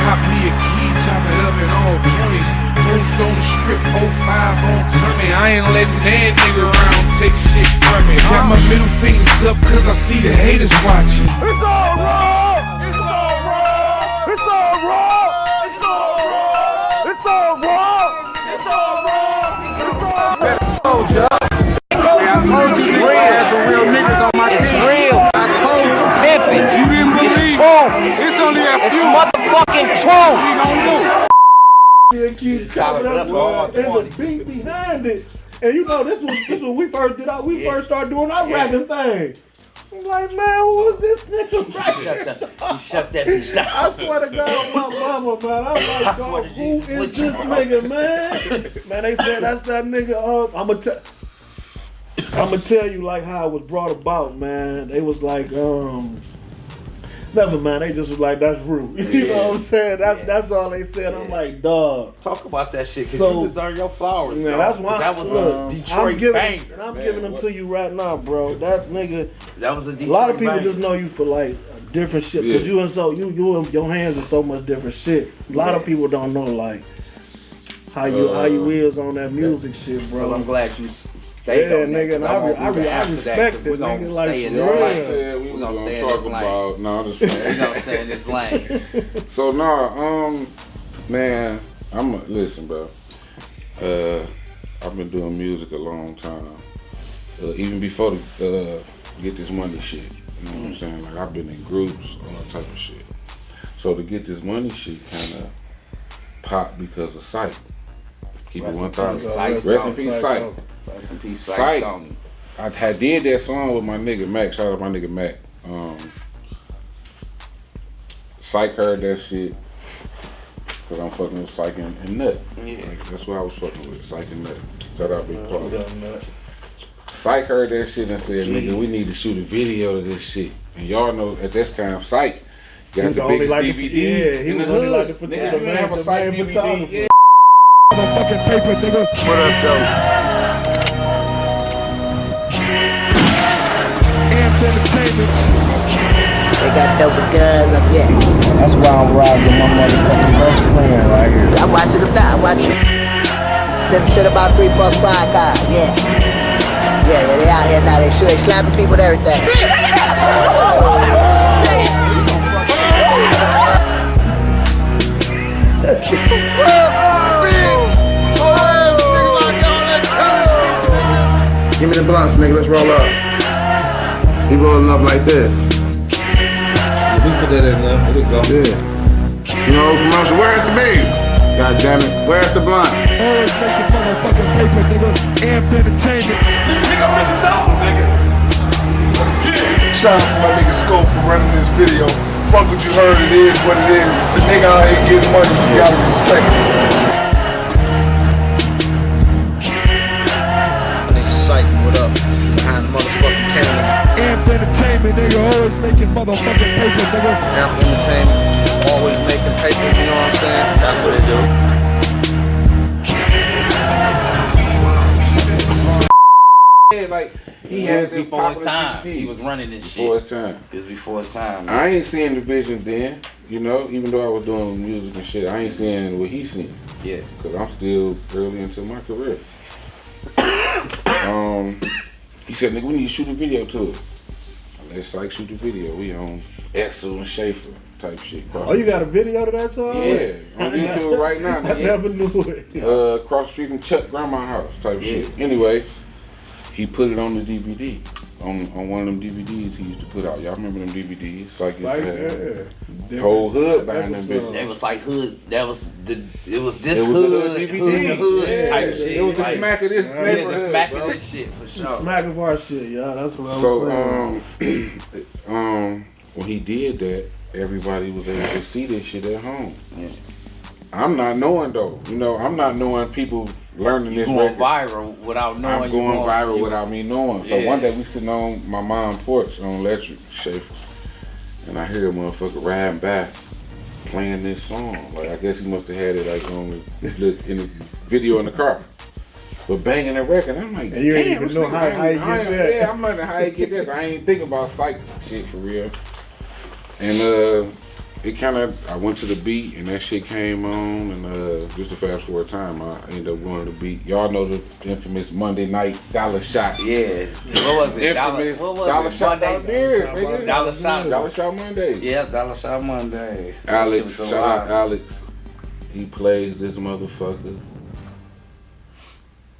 Cop me a key, chop it up in all 20s. Post on the strip, 05 on tummy. I ain't letting that nigga around take shit from me. Got my middle fingers up cause I see the haters watching.
It's all raw! It's all raw! It's all raw! It's all raw! It's all raw! It's all raw! It's all raw!
Soldier. I told you, real. There's some real niggas on my team. It's real. I told you, pimpin'. You didn't believe. It's true. It's only a few. It's motherfucking true. We gon' do.
Keep chopping up, and the beat behind it. And this when we first first started doing our rapping thing. I'm like, man, who is this nigga right
You shut that bitch down.
I swear to God, my mama, man. I'm like, dog, who is this nigga, man? Man, they said that's that nigga. I'ma tell you like how it was brought about, man. They was like, never mind. They just was like, that's rude. You know what I'm saying? That's all they said. I'm like, dog.
Talk about that shit, cause
So,
you deserve your flowers.
Man,
yo.
that's why
that was a Detroit banger.
I'm giving them to you right now, bro. That nigga.
That was a Detroit
A lot of people
banger.
just know you for like different shit, cause you and your hands in so much different shit. A lot of people don't know like how you is on that music shit, bro.
Well, I'm glad you stayed on that,
nigga, and I respect it,
we're gonna
nigga.
stay
Like,
in this
for
lane.
Said we
We're
was
gonna
gonna
stay in
talk
this lane.
about. No, I'm just
We're gonna stay in this lane.
So man, listen, bro. I've been doing music a long time. Even before the get this money shit. You know what I'm saying? Like I've been in groups, all that type of shit. So to get this money shit kind of popped because of Sight. Keep it 1,000. Rest in peace, Sight.
Rest in peace,
Sight.
Sight.
I had did that song with my nigga Mac. Shout out my nigga Mac. Psych heard that shit because I'm fucking with Psych and Nut.
Yeah.
Like, that's what I was fucking with, Psych and Nut. Shout out Big Paul. Psych heard that shit and said, nigga, we need to shoot a video of this shit. And y'all know at this time, Psych got the biggest DVD in the hood. Nigga, you didn't have a Psych DVD. Yeah.
Fucking paper, nigga. What up, though?
They got dope guns up here. That's why I'm riding with my motherfucking best friend right here. I'm watching them now, I'm watching them. Them shit about 3, 4 squad cars, yeah. Yeah, they out here now, they slapping people and everything.
Give me the blunts, nigga. Let's roll up. He rolling up like this.
We put that in there. It'll go.
Yeah. You know, commercial. Where's the beef? God damn it. Where's the blunt?
Always making motherfucking paper, nigga. Amped entertainment.
Nigga, I'm in the zone, nigga. Let's get it. Shout out to my nigga Scope for running this video. Fuck what you heard, it is what it is. If the nigga out here getting money, you gotta respect it.
Nigga Psych, what up? Behind the motherfucking camera.
Amped entertainment, nigga. Always making motherfucking paper, nigga.
Amp Entertainment, always making paper, you know what I'm saying? That's what they do.
Yeah, like he
It was
had
before his time. He was running this shit.
before his time.
It was before his time.
I ain't seeing the vision then, you know. Even though I was doing music and shit, I ain't seeing what he's seeing.
Yeah.
Cause I'm still early into my career. He said, "Nigga, we need to shoot a video to it." Let's like shoot the video. We on Edsel and Schaefer type shit. Bro.
Oh, you got a video to that song?
Yeah, on YouTube right now.
I never knew it.
Across the street from Chuck Grandma's house type shit. Anyway, he put it on the DVD. On one of them DVDs he used to put out. Y'all remember them DVDs? Like
yeah.
Whole hood behind them bitches.
That was like hood. It was this
It was
hood,
the DVD.
hood to hood
Yeah,
type shit.
It was the
Like,
smack of this
yeah,
neighborhood,
the smack
bro.
of this shit for sure.
Smack of our shit, yeah. That's what I was saying.
So when he did that, everybody was able to see this shit at home.
Yeah.
I'm not knowing though. You know, I'm not knowing people learning this
Going
record.
viral without knowing.
I'm going viral
you-
without me knowing. So
Yeah.
one day we sitting on my mom's porch on Electric Schaefer, and I hear a motherfucker riding by playing this song. Like I guess he must have had it like on in the video in the car. But banging the record, I'm like,
And you ain't
damn,
even
this
know
nigga
how you get that.
Yeah, I'm like, how you get this? I ain't thinking about psych shit for real. And it kind of, I went to the beat and that shit came on, and just to fast forward time, I ended up going to the beat. Y'all know the infamous Monday night dollar shot.
Yeah. What was it?
Infamous
What was
dollar
it?
shot
Monday?
beers, nigga.
Dollar shot.
Dollar shot Monday.
Yeah, Dollar Shot Mondays. That shit
Alex,
was so
shout out
wild.
Alex. He plays this motherfucker,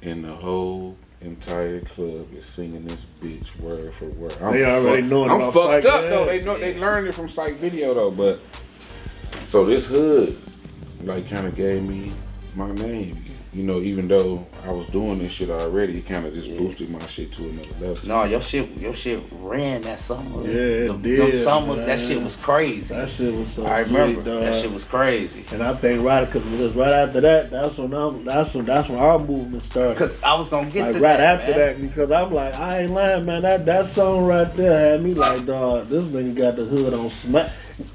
and the whole entire club is singing this bitch word for word.
They already knowing
I'm
about
fucked
Psych,
up
yeah.
though. They know they learned it from Psych Video though, but so this hood like kind of gave me my name. You know, even though I was doing this shit already, it kind of just boosted my shit to another level.
No, your shit ran that summer.
Yeah, it
Them
did,
summers,
man.
that shit was crazy.
That shit was so
I remember
sweet, dog.
that shit was crazy.
And I think because right after that, that's when our movement started.
Cause I was gonna get
Like
to
right
that,
after
man.
that, because I'm like, I ain't lying, man. That song right there had me like, dog, this nigga got the hood on smash.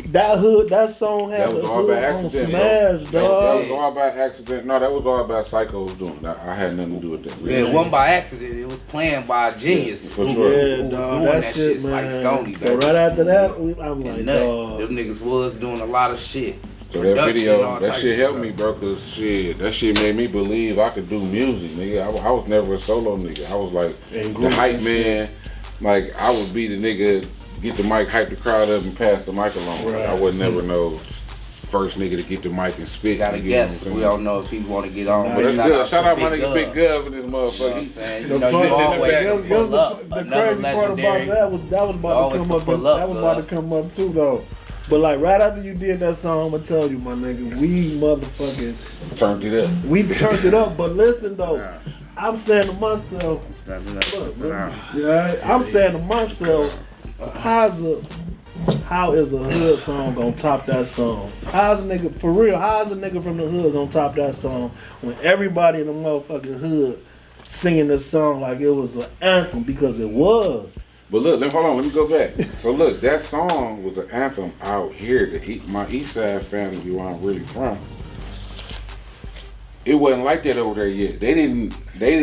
That song had
That was
the
all
hood
by
on
accident,
smash,
That
dog.
was all by accident. No, that was all by Psycho's doing. I had nothing to do with that.
Yeah, it wasn't by accident. It was planned by a genius.
Yes, for
who,
sure.
who
Yeah,
was
dog,
doing
that
that
shit,
shit like
man.
Sconey,
So
baby.
right after that, I'm like,
And nothing.
dog.
Them niggas was doing a lot of shit.
So that
Production,
video,
all
that
types
shit
of
helped
stuff.
me, bro, cause shit, that shit made me believe I could do music, nigga. I was never a solo nigga. I was like
And
the
group
hype
and
man. Like I would be the nigga, get the mic, hype the crowd up, and pass the mic along. Like, I would never know first nigga to get the mic and spit.
Gotta
you get
guess.
what I'm
We
saying?
don't know if people want to get on.
But that's good. Shout out my
to
nigga Big Gov in this
You know what
motherfucker.
I'm saying?
The
You know,
fun-
you always
that-
can pull up.
The
Another
crazy part about
legendary.
that was about to
Always
come
can
up.
pull
That
up,
was about
love.
to come up too, though. But like right after you did that song, I'm gonna tell you, my nigga, we motherfucking
Turned it up.
we turned it up. But listen though, I'm saying to myself, I'm saying to myself, how is a hood song gonna top that song? How's a nigga for real? How's a nigga from the hood gonna top that song when everybody in the motherfucking hood singing this song like it was an anthem, because it was.
But look, hold on, let me go back. So look, that song was an anthem out here. My East Side family, where I'm really from, it wasn't like that over there yet. They didn't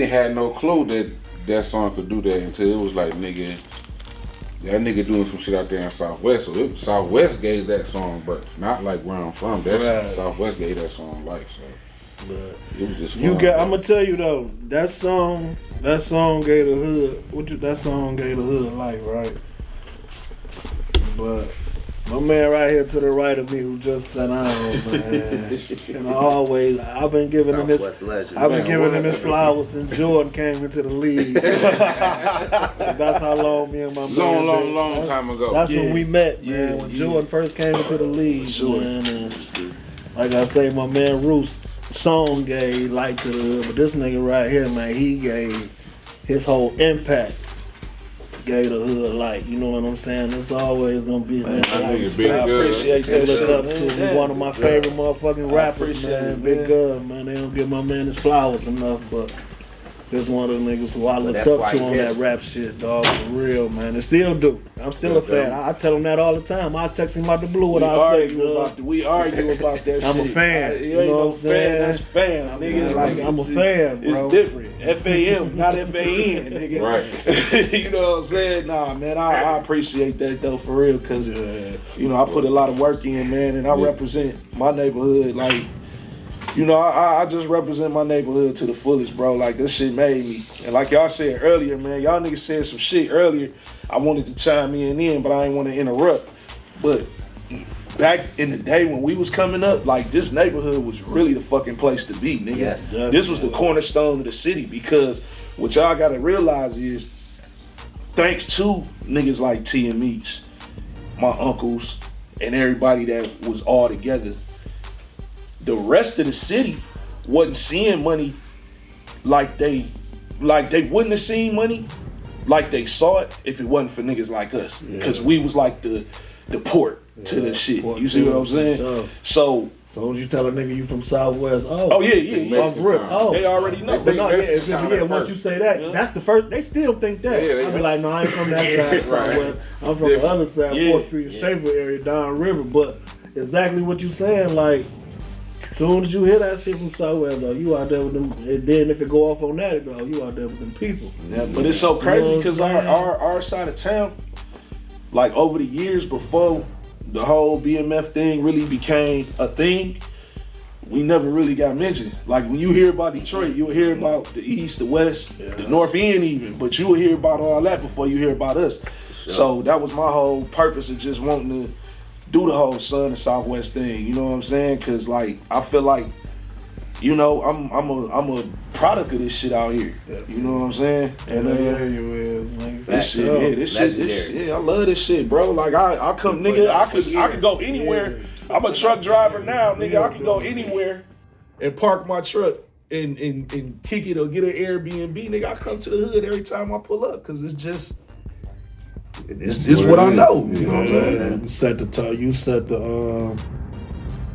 have no clue that song could do that until it was like, nigga, that nigga doing some shit out there in Southwest. So Southwest gave that song, but not like where I'm from. That's Southwest gave that song life. So it was just fun.
I'm gonna tell you though, that song gave the hood. That song gave the hood life, right? But My man right here to the right of me who just sat down, man. And I've been giving him his flowers since Jordan came into the league. That's how long me and my man.
Long time ago.
That's when we met, man. When Jordan first came into the league, man. And like I say, my man Roos song gave light to the hood, but this nigga right here, man, he gave his whole impact. Gave the hood light, you know what I'm saying? It's always gonna be, man.
I
appreciate that. Look up to one of my favorite motherfucking rappers, man. Big Gov, man. They don't give my man his flowers enough, but this one of the niggas who I looked up to on that rap shit, dog, for real, man. And still do. I'm still a fan. I tell him that all the time. I text him out the blue what I say.
We argue about that shit.
I'm a fan. You know what I'm saying?
That's fam, nigga.
Like, I'm a fan, bro.
It's different. FAM, not FAN, nigga.
Right.
You know what I'm saying? Nah, man, I appreciate that, though, for real, because, you know, I put a lot of work in, man, and I represent my neighborhood, like, you know, I just represent my neighborhood to the fullest, bro. Like, this shit made me. And like y'all said earlier, man, y'all niggas said some shit earlier. I wanted to chime in, but I didn't want to interrupt. But back in the day when we was coming up, like, this neighborhood was really the fucking place to be, nigga.
Yes,
this was the cornerstone of the city, because what y'all got to realize is, thanks to niggas like T and Meech, my uncles, and everybody that was all together, the rest of the city wasn't seeing money like they wouldn't have seen money like they saw it if it wasn't for niggas like us. Because we was like the port to the shit. You see what I'm saying? So
as you tell a nigga you from Southwest,
yeah. They already know.
Once you say that, that's the first. They still think that. I be like, no, I ain't from that side of Southwest. I'm from the other side, 4th Street, Schaefer area, downriver. But exactly what you saying, like, as soon as you hear that shit from Southwest, though, you out there with them. And then if it go off on that, though, you out there with them people.
Yeah, but it's so crazy because our side of town, like, over the years before the whole BMF thing really became a thing, we never really got mentioned. Like, when you hear about Detroit, you'll hear about the East, the West, the North End even, but you will hear about all that before you hear about us. Sure. So that was my whole purpose of just wanting to do the whole Sun and Southwest thing, you know what I'm saying? Cause, like, I feel like, you know, I'm a product of this shit out here. You know what I'm saying? And this shit, I love this shit, bro. Like, I come, nigga, I could go anywhere. I'm a truck driver now, nigga. I can go anywhere and park my truck and kick it or get an Airbnb, nigga. I come to the hood every time I pull up, cause it's just. It's what I know. You know what I'm saying?
You set the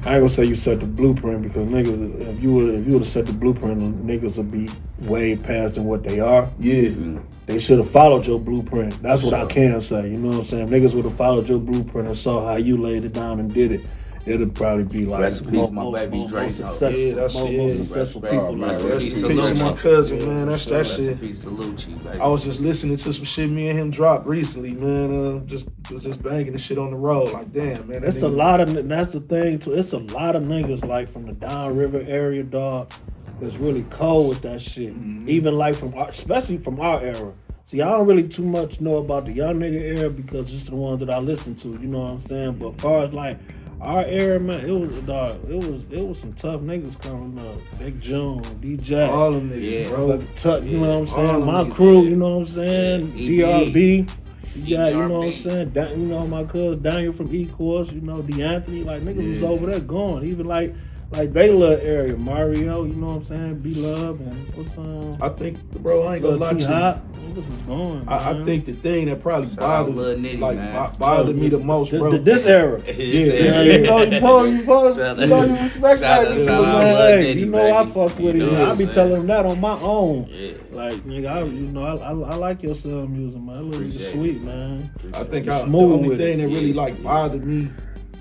I ain't gonna say you set the blueprint, because niggas, if you would have set the blueprint, niggas would be way past than what they are.
Yeah.
They should have followed your blueprint. That's what I can say. You know what I'm saying? If niggas would have followed your blueprint and saw how you laid it down and did it, it'd probably be like
most successful people.
Peace to my cousin, man. That's that shit. I was just listening to some shit me and him drop recently, man. Just banging the shit on the road. Like, damn, man.
It's a lot of, that's the thing too. It's a lot of niggas like from the downriver area, dog, that's really cold with that shit. Even like especially from our era. See, I don't really too much know about the young nigga era because it's the ones that I listen to. You know what I'm saying? But as far as like our era, man, it was some tough niggas coming up. Big June, DJ,
all them niggas, bro.
You know what I'm saying? My crew, you know what I'm saying? DRB. Yeah, you know what I'm saying? You know, my cousin Daniel from E-Course, you know, DeAnthony, like, niggas was over there going. Even like Baylor area, Mario, you know what I'm saying? B-Love and what's
I think, bro, I ain't gonna lie to you.
Niggas was going,
I think the thing that probably bothered me the most, bro.
This era. You know, you respect that nigga, man. Hey, you know I fuck with him. I be telling him that on my own. Like, nigga, I like your sound music, man. It looks sweet, man.
I think the only thing that really like bothered me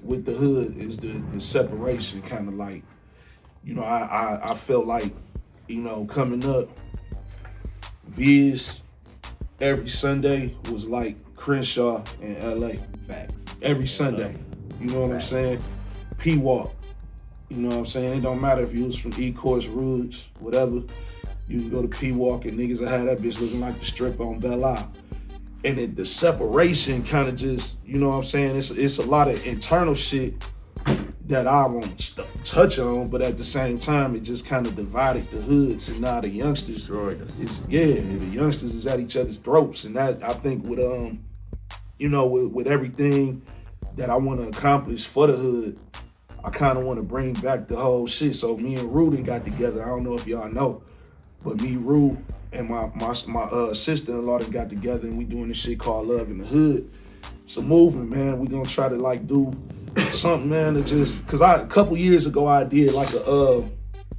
with the hood is the separation, kind of like, you know, I felt like, you know, coming up, Viz every Sunday was like Crenshaw in LA.
Facts.
Every Sunday. You know what I'm saying? P-Walk. You know what I'm saying? It don't matter if you was from E-Course, Rouge, whatever. You can go to P-Walk and niggas will have that bitch looking like the strip on Belle Isle. and the separation kind of just, you know what I'm saying? It's a lot of internal shit that I won't touch on, but at the same time, it just kind of divided the hoods, and now the youngsters, the youngsters is at each other's throats, and that I think with with everything that I want to accomplish for the hood, I kind of want to bring back the whole shit. So me and Rudin got together. I don't know if y'all know, but me, Rude, and my sister-in-law got together, and we doing this shit called Love in the Hood. It's a movement, man. We gonna try to like do something, man, to just, cause a couple years ago I did like a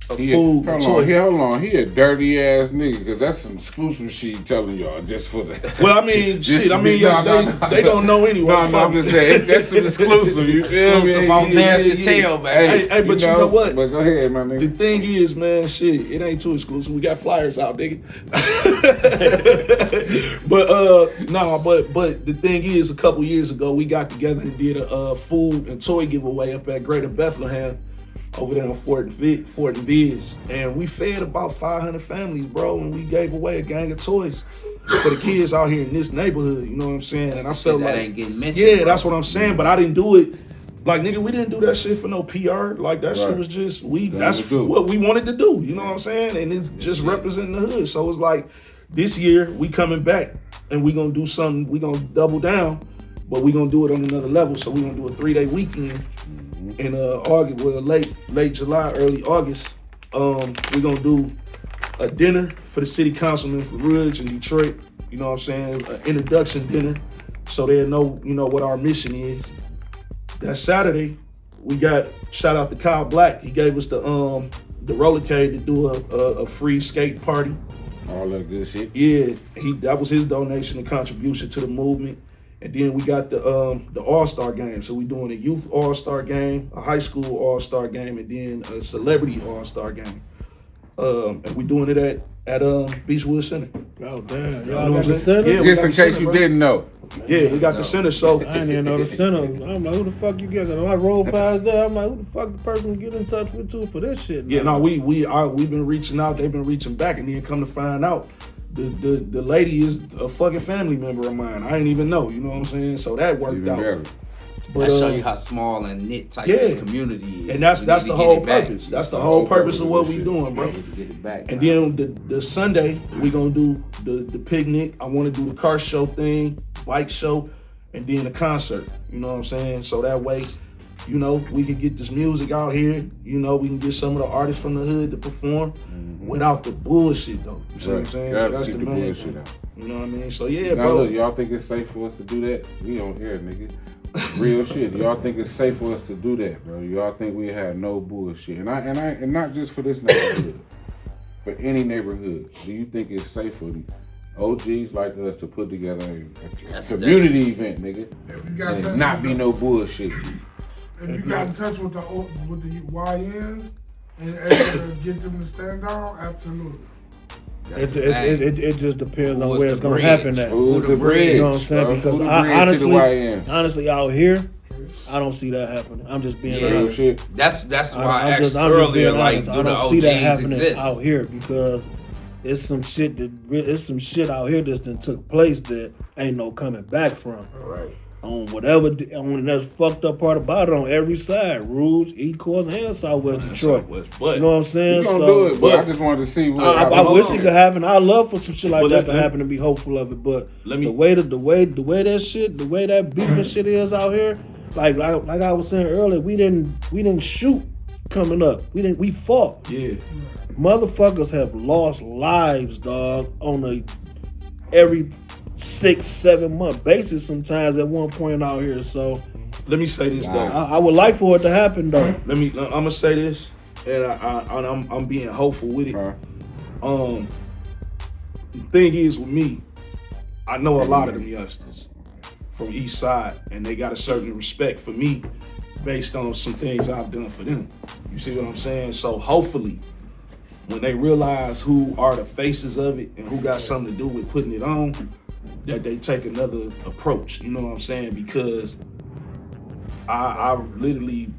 food.
Hold on. He a dirty ass nigga, cause that's some exclusive shit he telling y'all just for the.
Well, I mean, they don't know anyway.
No, I'm just saying that's some exclusive. You feel me?
Exclusive on Dance to Tell, man.
Hey, but you know what?
But go ahead, my nigga.
The thing is, man, shit, it ain't too exclusive. We got flyers out, nigga. but the thing is, a couple years ago, we got together and did a food and toy giveaway up at Greater Bethlehem over there on Fort and Viz. And we fed about 500 families, bro, and we gave away a gang of toys for the kids out here in this neighborhood, you know what I'm saying? And I felt like,
ain't getting mentioned,
yeah,
bro.
that's what I'm saying, but I didn't do it. Like, nigga, we didn't do that shit for no PR. Like, that shit was just, that's what we wanted to do, you know what I'm saying? And it's just representing the hood. So it's like, this year, we coming back, and we gonna do something, we gonna double down, but we gonna do it on another level. So we gonna do a 3-day weekend in August, well, late July, early August. We gonna do a dinner for the city councilman for Ridge and Detroit, you know what I'm saying? An introduction dinner, so they'll know, you know, what our mission is. That Saturday, we got, shout out to Kyle Black. He gave us the rollercade to do a free skate party.
All that good shit.
Yeah, that was his donation and contribution to the movement. And then we got the All-Star game. So we doing a youth All-Star game, a high school All-Star game, and then a celebrity All-Star game. And we doing it at Beachwood Center.
Oh damn!
Y'all got the center?
Yeah, just in case you didn't know.
Yeah, we got the center. So
I didn't even know the center. I'm like, who the fuck you get? When I roll past there, I'm like, who the fuck the person get in touch with you for this shit?
Yeah, no, we've been reaching out. They've been reaching back, and then come to find out, the lady is a fucking family member of mine. I didn't even know. You know what I'm saying? So that worked
Even
out.
better.
But
That show you how small and knit tight this community is.
And that's the whole purpose. That's the whole purpose of what we doing, bro.
To get it back.
And then the Sunday, we gonna do the picnic. I wanna do the car show thing, bike show, and then the concert. You know what I'm saying? So that way, you know, we can get this music out here. You know, we can get some of the artists from the hood to perform without the bullshit, though. You see what I'm saying? So that's the main
bullshit out.
You know what I mean? So yeah,
now
bro.
Look, y'all think it's safe for us to do that? We don't care, nigga. Real shit. Y'all think it's safe for us to do that, bro? Y'all think we have no bullshit? And not just for this neighborhood, for any neighborhood. Do you think it's safe for OGs like us to put together a community event, nigga, and not be no bullshit?
If you got in touch with the YNs and able to get them to stand down, absolutely.
It just depends on where it's gonna happen at.
Who's the bridge?
You know what I'm saying? Because honestly, out here, I don't see that happening. I'm just being honest.
Shit.
That's why I asked
I'm
earlier,
just
like,
honest.
do
I
the
don't see that
OGs
happening
exist?
out here because it's some shit out here that done took place that ain't no coming back from.
Right.
On that's fucked up part about it on every side, Rouge, East Coast, and Southwest Detroit.
But
you know what I'm saying?
We gonna do it, but I just wanted to see what
I wish it could happen. I love for some shit like that to happen and be hopeful of it. But the way that beef and shit is out here, like I was saying earlier, we didn't shoot coming up. We fought.
Yeah.
Motherfuckers have lost lives, dog, on a every 6-7 month basis sometimes at one point out here. So
let me say this though.
I would like for it to happen though.
I'm gonna say this, and I'm being hopeful with it. The thing is with me, I know a lot of them youngsters from East Side, and they got a certain respect for me based on some things I've done for them. You see what I'm saying? So hopefully, when they realize who are the faces of it and who got something to do with putting it on, that they take another approach, you know what I'm saying? Because I literally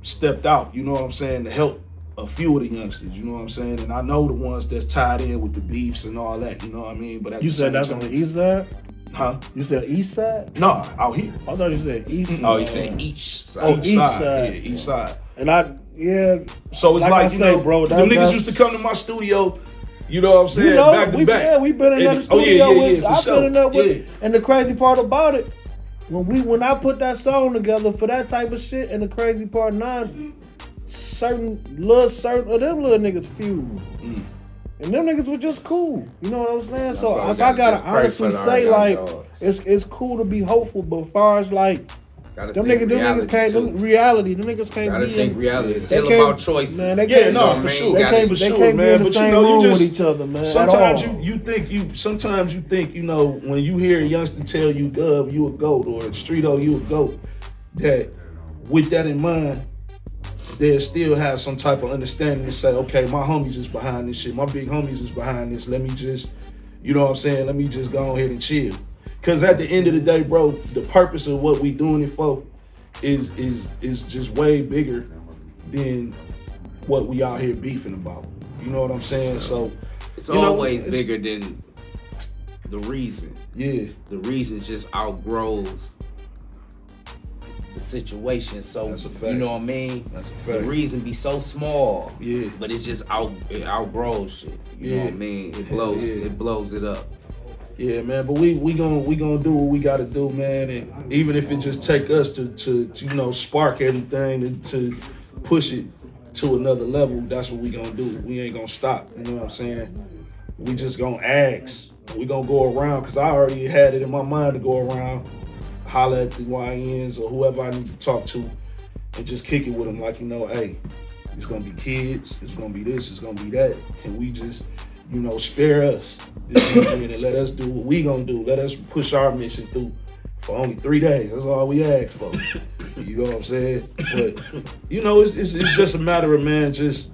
stepped out, you know what I'm saying, to help a few of the youngsters, you know what I'm saying? And I know the ones that's tied in with the beefs and all that, you know what I mean? But at
You
the
said
same
that's
time,
on the East Side?
Huh?
You said east side?
No, out here.
I thought you said east side.
Oh, he said east side.
Oh, east side.
Yeah, east side.
And yeah.
So it's like
I
you
say,
know,
bro,
them niggas used to come to my studio. You know what I'm saying? Back to back.
Yeah, we been in that studio. I've been in there with. And the crazy part about it, when I put that song together for that type of shit, and the crazy part now, certain of them little niggas fused. And them niggas were just cool. You know what I'm saying?
That's
So
why
if I gotta honestly say, like,
dogs.
it's cool to be hopeful, but as far as like them niggas can't them niggas can't
gotta
be
think
in,
reality. It's still about choices.
Man, they can't,
for sure.
They can't be in the same room with each other, man.
Sometimes you think, you know, when you hear a youngster tell you, Gov, you a GOAT, or Streedo, you a GOAT, that with that in mind, they'll still have some type of understanding to say, okay, my homies is behind this shit. My big homies is behind this. Let me just, you know what I'm saying? Let me just go ahead and chill. Because at the end of the day, bro, the purpose of what we doing it for is just way bigger than what we out here beefing about. You know what I'm saying? So
it's always bigger than the reason.
Yeah.
The reason just outgrows the situation. So
That's a fact.
you know what I mean?
That's a fact.
The reason be so small.
Yeah.
But it just outgrows shit. You know what I mean? It blows it up.
Yeah, man, but we gonna do what we gotta do, man, and even if it just take us to you know, spark everything to push it to another level, that's what we gonna do. We ain't gonna stop, you know what I'm saying? We just gonna ask. We gonna go around, cause I already had it in my mind to go around, holler at the YNs or whoever I need to talk to, and just kick it with them, like, you know, hey, it's gonna be kids, it's gonna be this, it's gonna be that. Can we just, you know, spare us this weekend and let us do what we gonna do. Let us push our mission through for only 3 days. That's all we ask for. You know what I'm saying? But, you know, it's just a matter of, man, just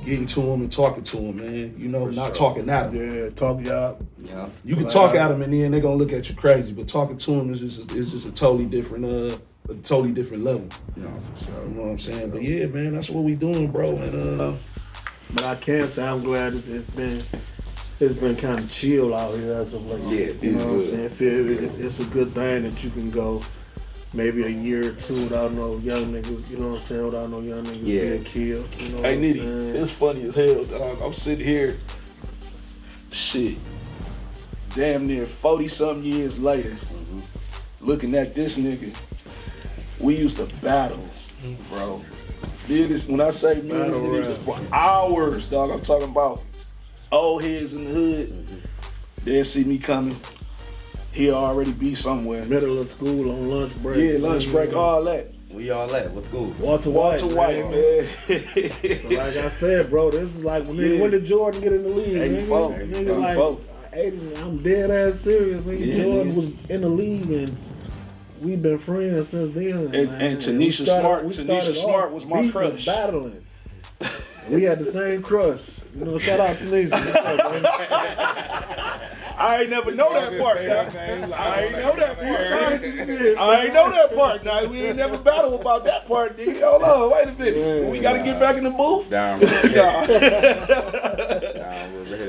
getting to them and talking to them, man. You know, not talking at them.
Yeah, talk y'all.
Yeah.
You can talk at them and then they're gonna look at you crazy, but talking to them is just a totally different level.
No, for sure.
You know what I'm saying? But yeah, man, that's what we doing, bro. And
But I can say I'm glad it's been kind of chill out here as of late.
Yeah,
you know what I'm saying? It's a good thing that you can go maybe a year or two without no young niggas, you know what I'm saying, without no young niggas being killed. You know
hey,
what I'm
Nitty,
saying?
it's funny as hell, dog. I'm sitting here, shit, damn near 40-something years later, looking at this nigga. We used to battle, bro. When I say me and this nigga used to for hours, dog, I'm talking about old heads in the hood. They'll see me coming. He'll already be somewhere.
Middle of school on lunch break.
Yeah, lunch break, all that.
Where y'all at? What school?
Walter White,
man.
Like I said, bro, this is like when did Jordan get in the league?
84.
Nigga, like, I'm dead ass serious. Nigga. Jordan was in the league and we've been friends since then.
And Tanisha Smart was my crush.
Battling. We had the same crush. You know, shout out Tanisha. What's up, man?
I ain't never know that part. I ain't know that part. Now we ain't never battle about that part, nigga. Hold on, wait a minute. We gotta get back in the booth.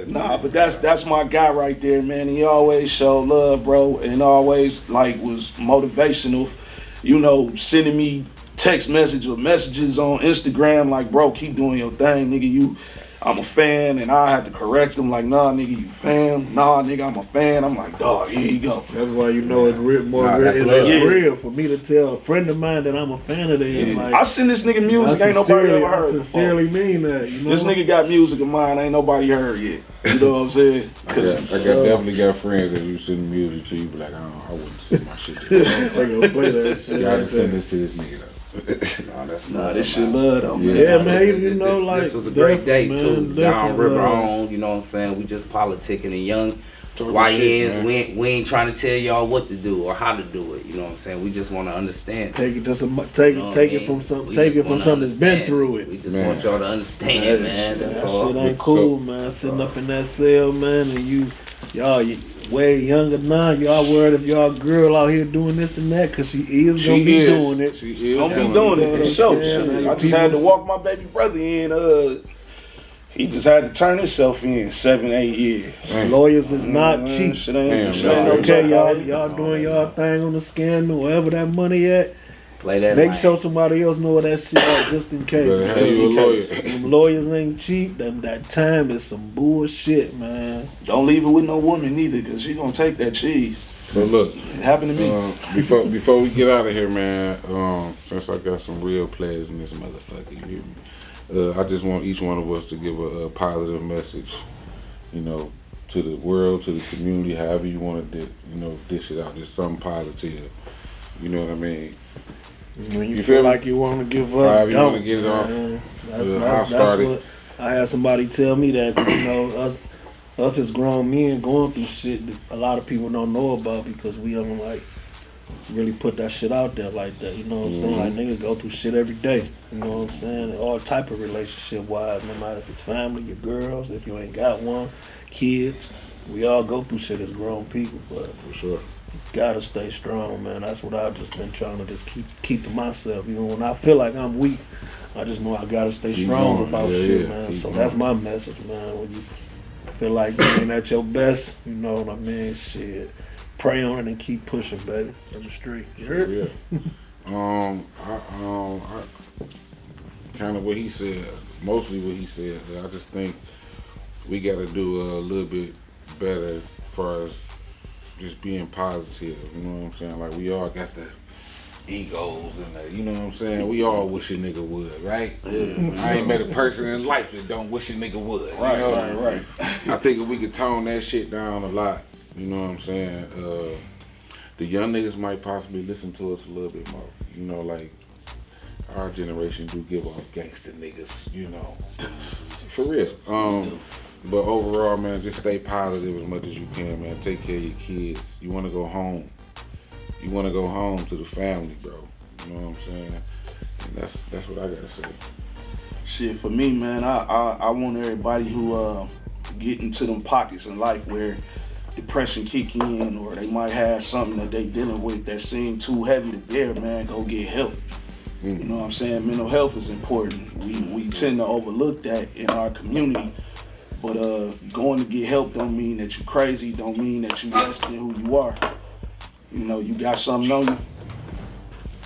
Nah, but that's my guy right there, man. He always showed love, bro, and always like was motivational. You know, sending me text messages on Instagram, like, bro, keep doing your thing, nigga. I'm a fan, and I had to correct him, like, nah, nigga, you fan. Nah, nigga, I'm a fan. I'm like, dog, here you go.
That's why you know it's real for me to tell a friend of mine that I'm a fan of theirs. Like,
I send this nigga music ain't nobody ever heard.
I sincerely mean that. You know?
This nigga got music of mine ain't nobody heard yet. You know what I'm saying?
I definitely got friends that you send music to, you be like, I wouldn't send my shit to you.
Play that shit.
You gotta send this to this nigga though.
This shit love though, man.
Yeah, man, you know, like
this was a great day too. Down River
on,
on, you know what I'm saying? We just politicking and young YNs. We ain't trying to tell y'all what to do or how to do it. You know what I'm saying? We just want to understand.
Take it from something that's been through it.
We just want y'all to understand, man. That's all.
Shit ain't cool, man. Sitting up in that cell, man, and y'all way younger now. Y'all worried if y'all girl out here doing this and that, cause she is gonna be doing it.
She is gonna be doing it for sure. I just had to walk my baby brother in He just had to turn himself in 7-8 years.
Lawyers is not cheap.
Shit ain't
Okay, y'all doing y'all thing on the scandal, wherever that money at.
Play that.
Make sure somebody else know where that shit at, just in case.
Better have you a lawyer.
Them lawyers ain't cheap. That time is some bullshit, man.
Don't leave it with no woman neither, cause she gonna take that cheese.
So look,
it happened to me.
Before we get out of here, man. Since I got some real players in this motherfucker, you hear me? I just want each one of us to give a positive message, you know, to the world, to the community, however you want to, dish it out. Just something positive. You know what I mean?
When you feel like you want to give up,
however you want to get it off.
That's what I had somebody tell me that, us as grown men going through shit that a lot of people don't know about because we don't like really put that shit out there like that. You know what I'm saying? Like niggas go through shit every day. You know what I'm saying? All type of relationship wise, no matter if it's family, your girls, if you ain't got one, kids. We all go through shit as grown people, but
for sure.
Gotta stay strong, man. That's what I've just been trying to just keep to myself. You know, when I feel like I'm weak, I just know I gotta stay strong about shit, man. So that's my message, man. When you feel like you ain't at your best, you know what I mean? Shit, pray on it and keep pushing, baby. In the street. You heard?
Yeah. Kind of what he said. Mostly what he said. I just think we gotta do a little bit better as far as just being positive, you know what I'm saying? Like we all got the egos and the, you know what I'm saying? We all wish a nigga would, right? Yeah. I ain't met a person in life that don't wish a nigga would.
Right.
I think if we could tone that shit down a lot, you know what I'm saying? The young niggas might possibly listen to us a little bit more. You know, like our generation do give off gangster niggas, you know. For real. But overall, man, just stay positive as much as you can, man. Take care of your kids. You want to go home. You want to go home to the family, bro. You know what I'm saying? And that's what I got to say.
Shit, for me, man, I want everybody who get into them pockets in life where depression kick in or they might have something that they dealing with that seem too heavy to bear, man, go get help. You know what I'm saying? Mental health is important. We tend to overlook that in our community. But going to get help don't mean that you crazy, don't mean that you less than who you are. You know, you got something on you,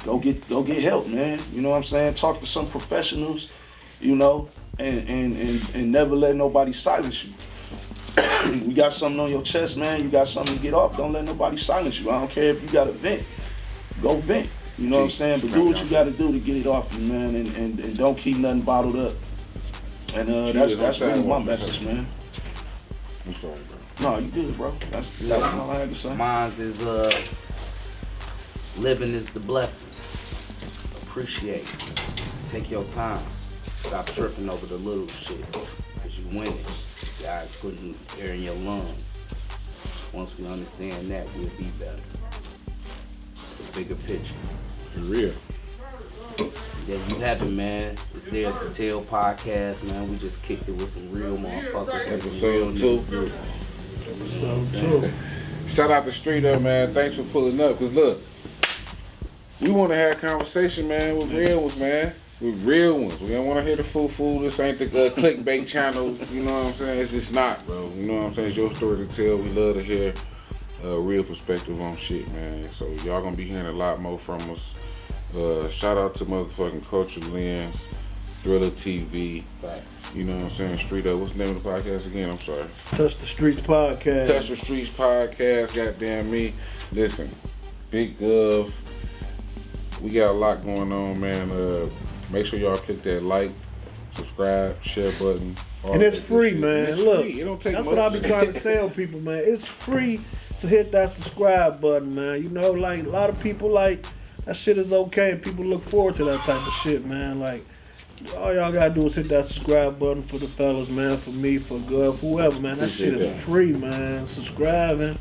go get help, man. You know what I'm saying? Talk to some professionals, you know, and never let nobody silence you. You got something on your chest, man, you got something to get off, don't let nobody silence you. I don't care if you got a vent, go vent. You know what I'm saying? But do what you got to do to get it off you, man, and don't keep nothing bottled up. And that's really my message, man.
I'm sorry, bro.
No, you good, bro. That's all I had to say.
Mine's is living is the blessing. Appreciate it. Take your time. Stop tripping over the little shit. Cause you winning. God putting air in your lungs. Once we understand that, we'll be better. It's a bigger picture.
For real.
Yeah, you have it, man. It's Theirs to Tell podcast, man. We just kicked it with some real motherfuckers.
Episode 2. Shout out to Streedo, man. Thanks for pulling up. Cause look, we want to have a conversation, man, with real ones, man. With real ones. We don't want to hear the foo-foo. This ain't the clickbait channel. You know what I'm saying? It's just not, bro. You know what I'm saying? It's your story to tell. We love to hear a real perspective on shit, man. So y'all gonna be hearing a lot more from us. Shout out to motherfucking Culture Lens, Thriller TV. You know what I'm saying? Streedo. What's the name of the podcast again? I'm sorry.
Touch the Streets podcast.
Touch the Streets podcast. Goddamn me. Listen, Big Gov. We got a lot going on, man. Make sure y'all click that like, subscribe, share button.
And it's free, man.
It's
Look,
free. It don't take
that's
much.
what I be trying to tell people, man. It's free to hit that subscribe button, man. You know, like a lot of people like that shit is okay, and people look forward to that type of shit, man. Like all y'all gotta do is hit that subscribe button for the fellas, man. For me, for Gov, whoever, man. That shit is free, man. Subscribing.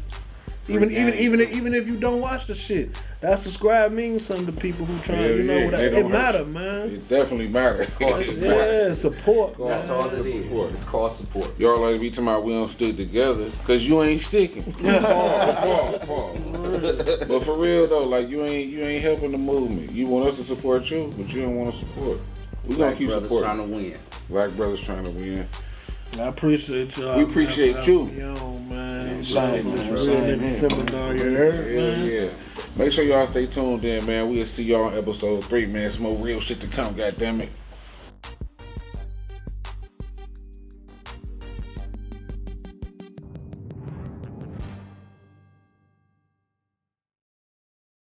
Even if you don't watch the shit, that subscribe means something to people who trying, it matter, man.
It definitely matters.
Yeah, support.
That's all it is. It's called support.
Y'all like to be talking about we don't stick together, cause you ain't sticking. Pause. But for real though, like you ain't helping the movement. You want us to support you, but you don't want to support. We gonna keep supporting.
Black brothers trying to win.
Black brothers trying to win.
I appreciate y'all.
We appreciate you.
Yo, man.
Same, man.
Real nigga seminar, you heard, man?
Yeah. Make sure y'all stay tuned in, man. We'll see y'all on episode 3, man. Some more real shit to come, goddammit.